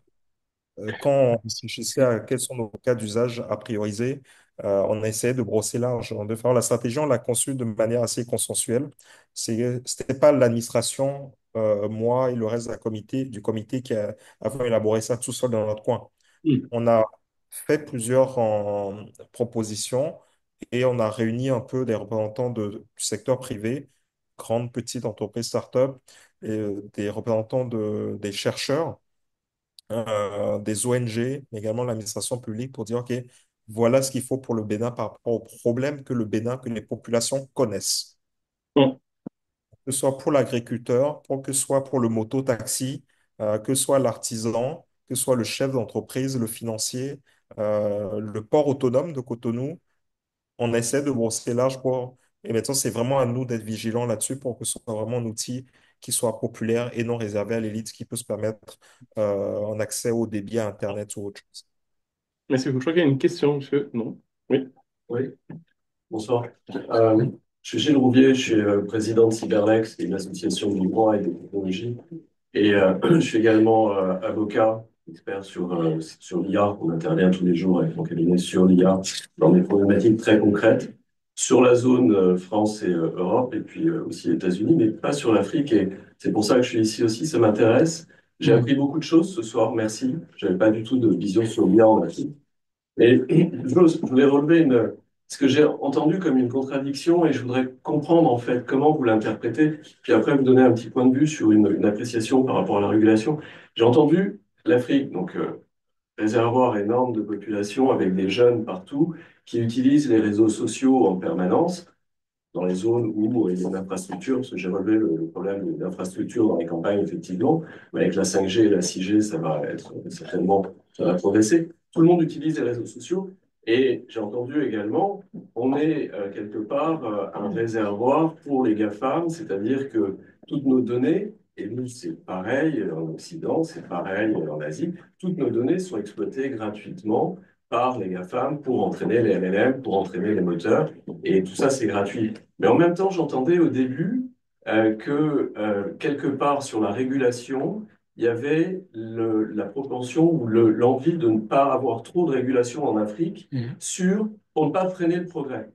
Quand on réfléchissait à quels sont nos cas d'usage à prioriser, on a essayé de brosser large. De faire la stratégie, on l'a conçue de manière assez consensuelle. C'était pas l'administration, moi et le reste du comité qui avons élaboré ça tout seul dans notre coin. Mm. On a fait plusieurs propositions et on a réuni un peu des représentants du secteur privé, grandes, petites entreprises, start-up, et des représentants des chercheurs, des ONG, mais également l'administration publique pour dire, OK, voilà ce qu'il faut pour le Bénin par rapport aux problèmes que le Bénin, que les populations connaissent, Mm. que ce soit pour l'agriculteur, que ce soit pour le moto-taxi, que ce soit l'artisan, que ce soit le chef d'entreprise, le financier, le port autonome de Cotonou. On essaie de brosser large pour... Et maintenant, c'est vraiment à nous d'être vigilants là-dessus pour que ce soit vraiment un outil qui soit populaire et non réservé à l'élite qui peut se permettre un accès au débit à Internet ou autre chose. Merci beaucoup. Je crois qu'il y a une question, monsieur. Non? Oui. Oui, bonsoir. Euh, je suis Gilles Rouvier, je suis président de Cyberlex, qui est une association du droit et des technologies. Et je suis également avocat, expert sur l'IA. On intervient tous les jours avec mon cabinet sur l'IA dans des problématiques très concrètes sur la zone France et Europe, et puis aussi États-Unis, mais pas sur l'Afrique. Et c'est pour ça que je suis ici aussi, ça m'intéresse. J'ai appris beaucoup de choses ce soir, merci. Je n'avais pas du tout de vision sur l'IA en Afrique. Et je voulais relever ce que j'ai entendu comme une contradiction et je voudrais comprendre en fait comment vous l'interprétez, puis après vous donner un petit point de vue sur une appréciation par rapport à la régulation. J'ai entendu l'Afrique, donc réservoir énorme de population avec des jeunes partout qui utilisent les réseaux sociaux en permanence dans les zones où il y a une infrastructure, parce que j'ai relevé le problème d'infrastructure dans les campagnes, effectivement, mais avec la 5G et la 6G, ça va être certainement, ça va progresser. Tout le monde utilise les réseaux sociaux, et j'ai entendu également, on est quelque part un réservoir pour les GAFAM, c'est-à-dire que toutes nos données, et nous c'est pareil en Occident, c'est pareil en Asie, toutes nos données sont exploitées gratuitement par les GAFAM pour entraîner les LLM, pour entraîner les moteurs, et tout ça c'est gratuit. Mais en même temps, j'entendais au début que quelque part sur la régulation, il y avait la propension ou l'envie de ne pas avoir trop de régulation en Afrique pour ne pas freiner le progrès.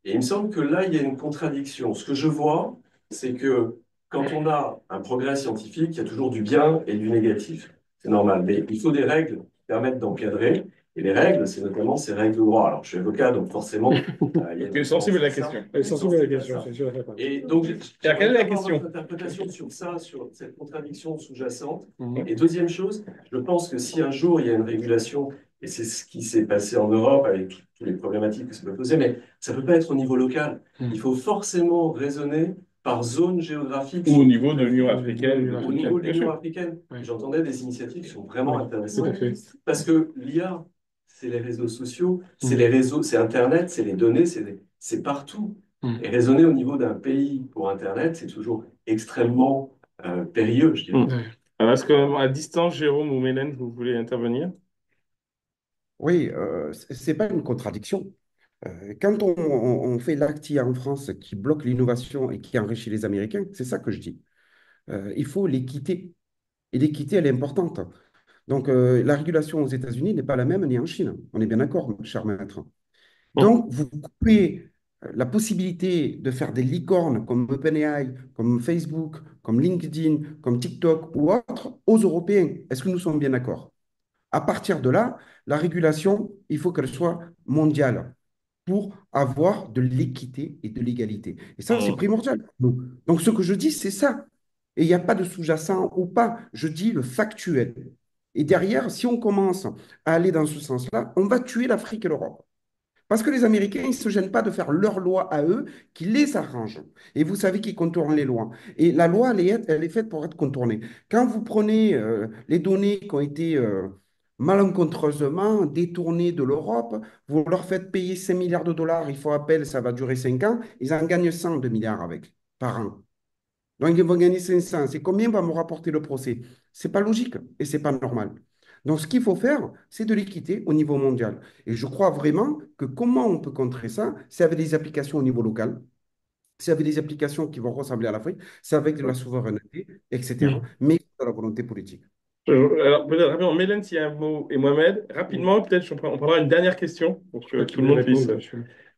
Et il me semble que là, il y a une contradiction. Ce que je vois, c'est que quand on a un progrès scientifique, il y a toujours du bien et du négatif. C'est normal. Mais il faut des règles qui permettent d'encadrer. Et les règles, c'est notamment ces règles de droit. Alors, je suis avocat, donc forcément, il y a Tu es sensible à la question. Elle est sensible à la question, c'est sûr. et donc, Alors, quelle est la avoir question? votre interprétation sur ça, sur cette contradiction sous-jacente. Mhm. Et deuxième chose, je pense que si un jour il y a une régulation, et c'est ce qui s'est passé en Europe avec toutes les problématiques que ça peut poser, mais ça ne peut pas être au niveau local. Il faut forcément raisonner par zone géographique. Ou au niveau de l'Union africaine. Au niveau de Bien l'Union sûr. africaine. Oui. J'entendais des initiatives qui sont vraiment Tout intéressantes. à fait. Parce que l'IA, c'est les réseaux sociaux, c'est les réseaux, c'est Internet, c'est les données, c'est partout. Et raisonner au niveau d'un pays pour Internet, c'est toujours extrêmement périlleux, je dirais. Alors, est-ce qu'à distance, Jérôme ou Mélène, vous voulez intervenir? Oui, c'est pas une contradiction. Quand on fait l'ACTIA en France qui bloque l'innovation et qui enrichit les Américains, c'est ça que je dis. Il faut l'équité. Et l'équité, elle est importante. Donc, la régulation aux États-Unis n'est pas la même ni en Chine. On est bien d'accord, cher maître. Donc, vous coupez la possibilité de faire des licornes comme OpenAI, comme Facebook, comme LinkedIn, comme TikTok ou autres aux Européens. Est-ce que nous sommes bien d'accord? À partir de là, la régulation, il faut qu'elle soit mondiale pour avoir de l'équité et de l'égalité. Et ça, c'est primordial. Donc, ce que je dis, c'est ça. Et il n'y a pas de sous-jacent ou pas. Je dis le factuel. Et derrière, si on commence à aller dans ce sens-là, on va tuer l'Afrique et l'Europe. Parce que les Américains, ils ne se gênent pas de faire leurs lois à eux, qui les arrangent. Et vous savez qu'ils contournent les lois. Et la loi, elle est faite pour être contournée. Quand vous prenez les données qui ont été malencontreusement détournées de l'Europe, vous leur faites payer 5 milliards de dollars, il faut appel, ça va durer 5 ans, ils en gagnent 100 de milliards avec, par an. Donc, ils vont gagner 500. C'est combien va me rapporter le procès? C'est pas logique et c'est pas normal. Donc, ce qu'il faut faire, c'est de l'équité au niveau mondial. Et je crois vraiment que comment on peut contrer ça, c'est avec des applications au niveau local, c'est avec des applications qui vont ressembler à l'Afrique, c'est avec de la souveraineté, etc. Mais de la volonté politique. Alors, peut-être rapidement, Mélène, s'il y a un mot, et Mohamed, rapidement, peut-être on prendra une dernière question pour que tout le monde puisse.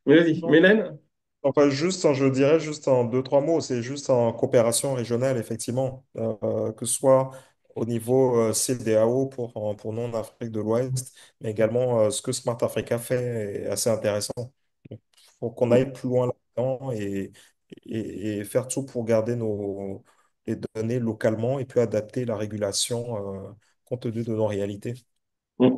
Mais vas-y, Mélène. Enfin, juste, je dirais juste en deux, trois mots, c'est juste en coopération régionale, effectivement, que ce soit au niveau CEDEAO pour nous en Afrique de l'Ouest, mais également ce que Smart Africa fait est assez intéressant. Il faut qu'on aille plus loin là-dedans et faire tout pour garder les données localement et puis adapter la régulation compte tenu de nos réalités. Mm.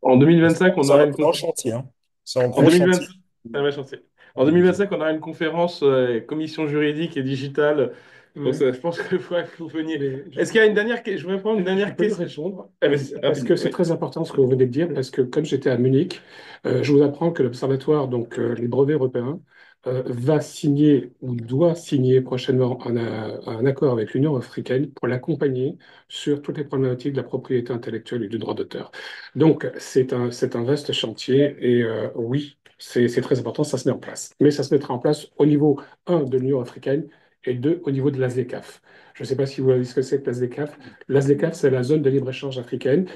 En 2025, on C'est aura un une grand chantier, hein. C'est un En gros 2025, chantier. c'est un vrai chantier. En 2025, on aura une conférence commission juridique et digitale. Donc, Ouais. je pense qu'il faudra que vous veniez. Mais Est-ce qu'il y a une dernière question? Je voudrais prendre une je dernière peux lui question. répondre Ah, vas-y, parce rapide, que c'est oui. très important ce que vous venez de dire, parce que comme j'étais à Munich, je vous apprends que l'Observatoire, donc les brevets européens, va signer ou doit signer prochainement un accord avec l'Union africaine pour l'accompagner sur toutes les problématiques de la propriété intellectuelle et du droit d'auteur. Donc c'est un vaste chantier et oui, c'est très important, ça se met en place. Mais ça se mettra en place au niveau, un, de l'Union africaine et deux, au niveau de la ZLECAf. Je ne sais pas si vous voyez ce que c'est que la ZLECAf. La ZLECAf, c'est la zone de libre-échange africaine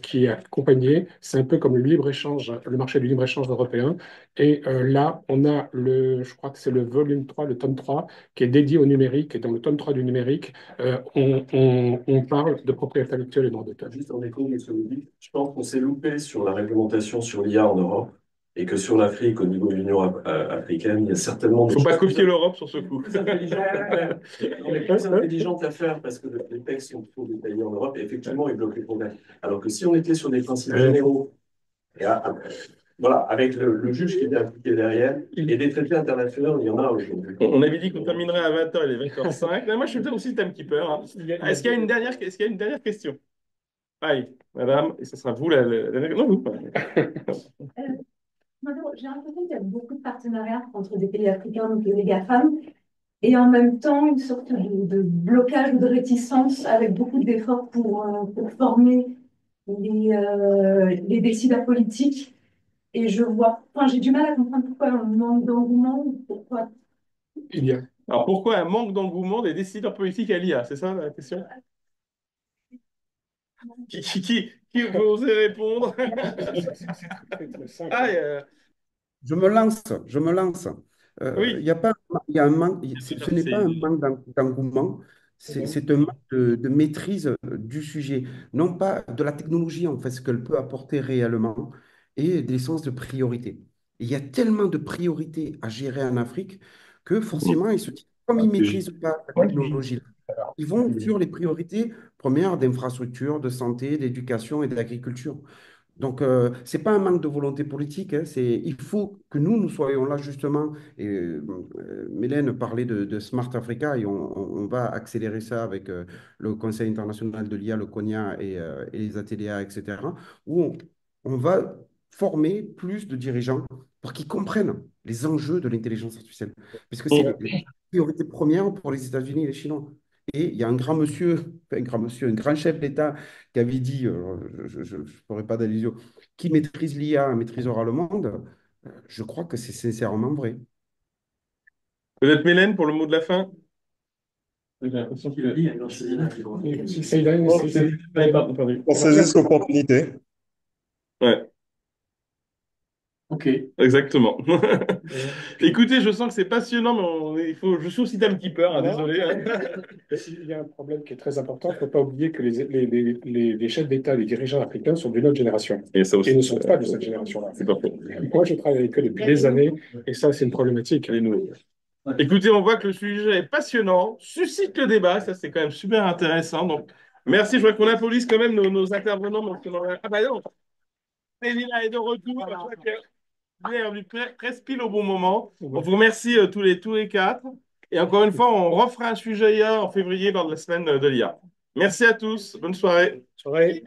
qui est accompagnée. C'est un peu comme le libre-échange, le marché du libre-échange européen. Et là, on a je crois que c'est le volume 3, le tome 3, qui est dédié au numérique. Et dans le tome 3 du numérique, on parle de propriété intellectuelle et droit d'auteur. Juste en écho de ce que vous dites, je pense qu'on s'est loupé sur la réglementation sur l'IA en Europe et que sur l'Afrique, au niveau de l'Union africaine, il y a certainement Il ne des faut pas choses copier l'Europe sur ce coup. plus intelligentes à faire. On est plus intelligentes à faire parce que les textes sont trop détaillés en Europe et effectivement, ils bloquent les problèmes. Alors que si on était sur des principes généraux, et voilà, avec le juge qui était impliqué derrière, et des traités internationaux, il y en a aujourd'hui. On avait dit qu'on terminerait à 20h, il est 20h05. Mais moi, je suis peut-être aussi timekeeper. Hein. Est-ce qu'il y a une dernière, est-ce qu'il y a une dernière question? Allez, madame, et ce sera vous la dernière. Non, vous. J'ai l'impression qu'il y a beaucoup de partenariats entre des pays africains, donc les GAFAM, et en même temps une sorte de blocage ou de réticence avec beaucoup d'efforts pour former les décideurs politiques. Et enfin, j'ai du mal à comprendre pourquoi on manque d'engouement, pourquoi. Il y a. Alors, pourquoi un manque d'engouement des décideurs politiques à l'IA? C'est ça la question? Qui veut oser répondre? C'est très simple. Ah, Je me lance, je me lance. Il oui. y a pas, il y a un manque, Peter, ce n'est pas un manque d'engouement, c'est un manque de maîtrise du sujet, non pas de la technologie, en fait, ce qu'elle peut apporter réellement, et des sens de priorité. Il y a tellement de priorités à gérer en Afrique que forcément, ils se disent, comme ils ne maîtrisent pas la technologie, ils vont sur les priorités premières d'infrastructure, de santé, d'éducation et d'agriculture. Donc, ce n'est pas un manque de volonté politique, hein, il faut que nous soyons là justement. Et Mélène parlait de Smart Africa et on va accélérer ça avec le Conseil international de l'IA, le CONIA et les ATDA, etc., où on va former plus de dirigeants pour qu'ils comprennent les enjeux de l'intelligence artificielle. Puisque c'est la priorité première pour les États-Unis et les Chinois. Et il y a un grand monsieur, enfin, un grand monsieur, un grand chef d'État qui avait dit, je ne ferai pas d'allusion, qui maîtrise l'IA, maîtrisera le monde. Je crois que c'est sincèrement vrai. Peut-être Mélène pour le mot de la fin? J'ai l'impression Qui le dit, alors, entendu. On saisit cette opportunité. Ouais, Ok. exactement. Écoutez, je sens que c'est passionnant, mais je suis aussi timekeeper, hein, Non. désolé. Hein. Il y a un problème qui est très important. Il ne faut pas oublier que les chefs d'État, les dirigeants africains sont d'une autre génération. Et ça aussi, Et ne sont pas de cette génération-là. c'est pas faux. Moi, je travaille avec eux depuis des années, et ça, c'est une problématique. Les nouveaux. Écoutez, on voit que le sujet est passionnant, suscite le débat, ça c'est quand même super intéressant. Donc, merci, je vois qu'on applaudisse quand même nos intervenants. Ah bah non, Céline est de retour. Je vois qu'elle est venue presque pile au bon moment. On vous remercie tous les quatre. Et encore une fois, on refera un sujet IA en février lors de la semaine de l'IA. Merci à tous, bonne soirée. Soirée.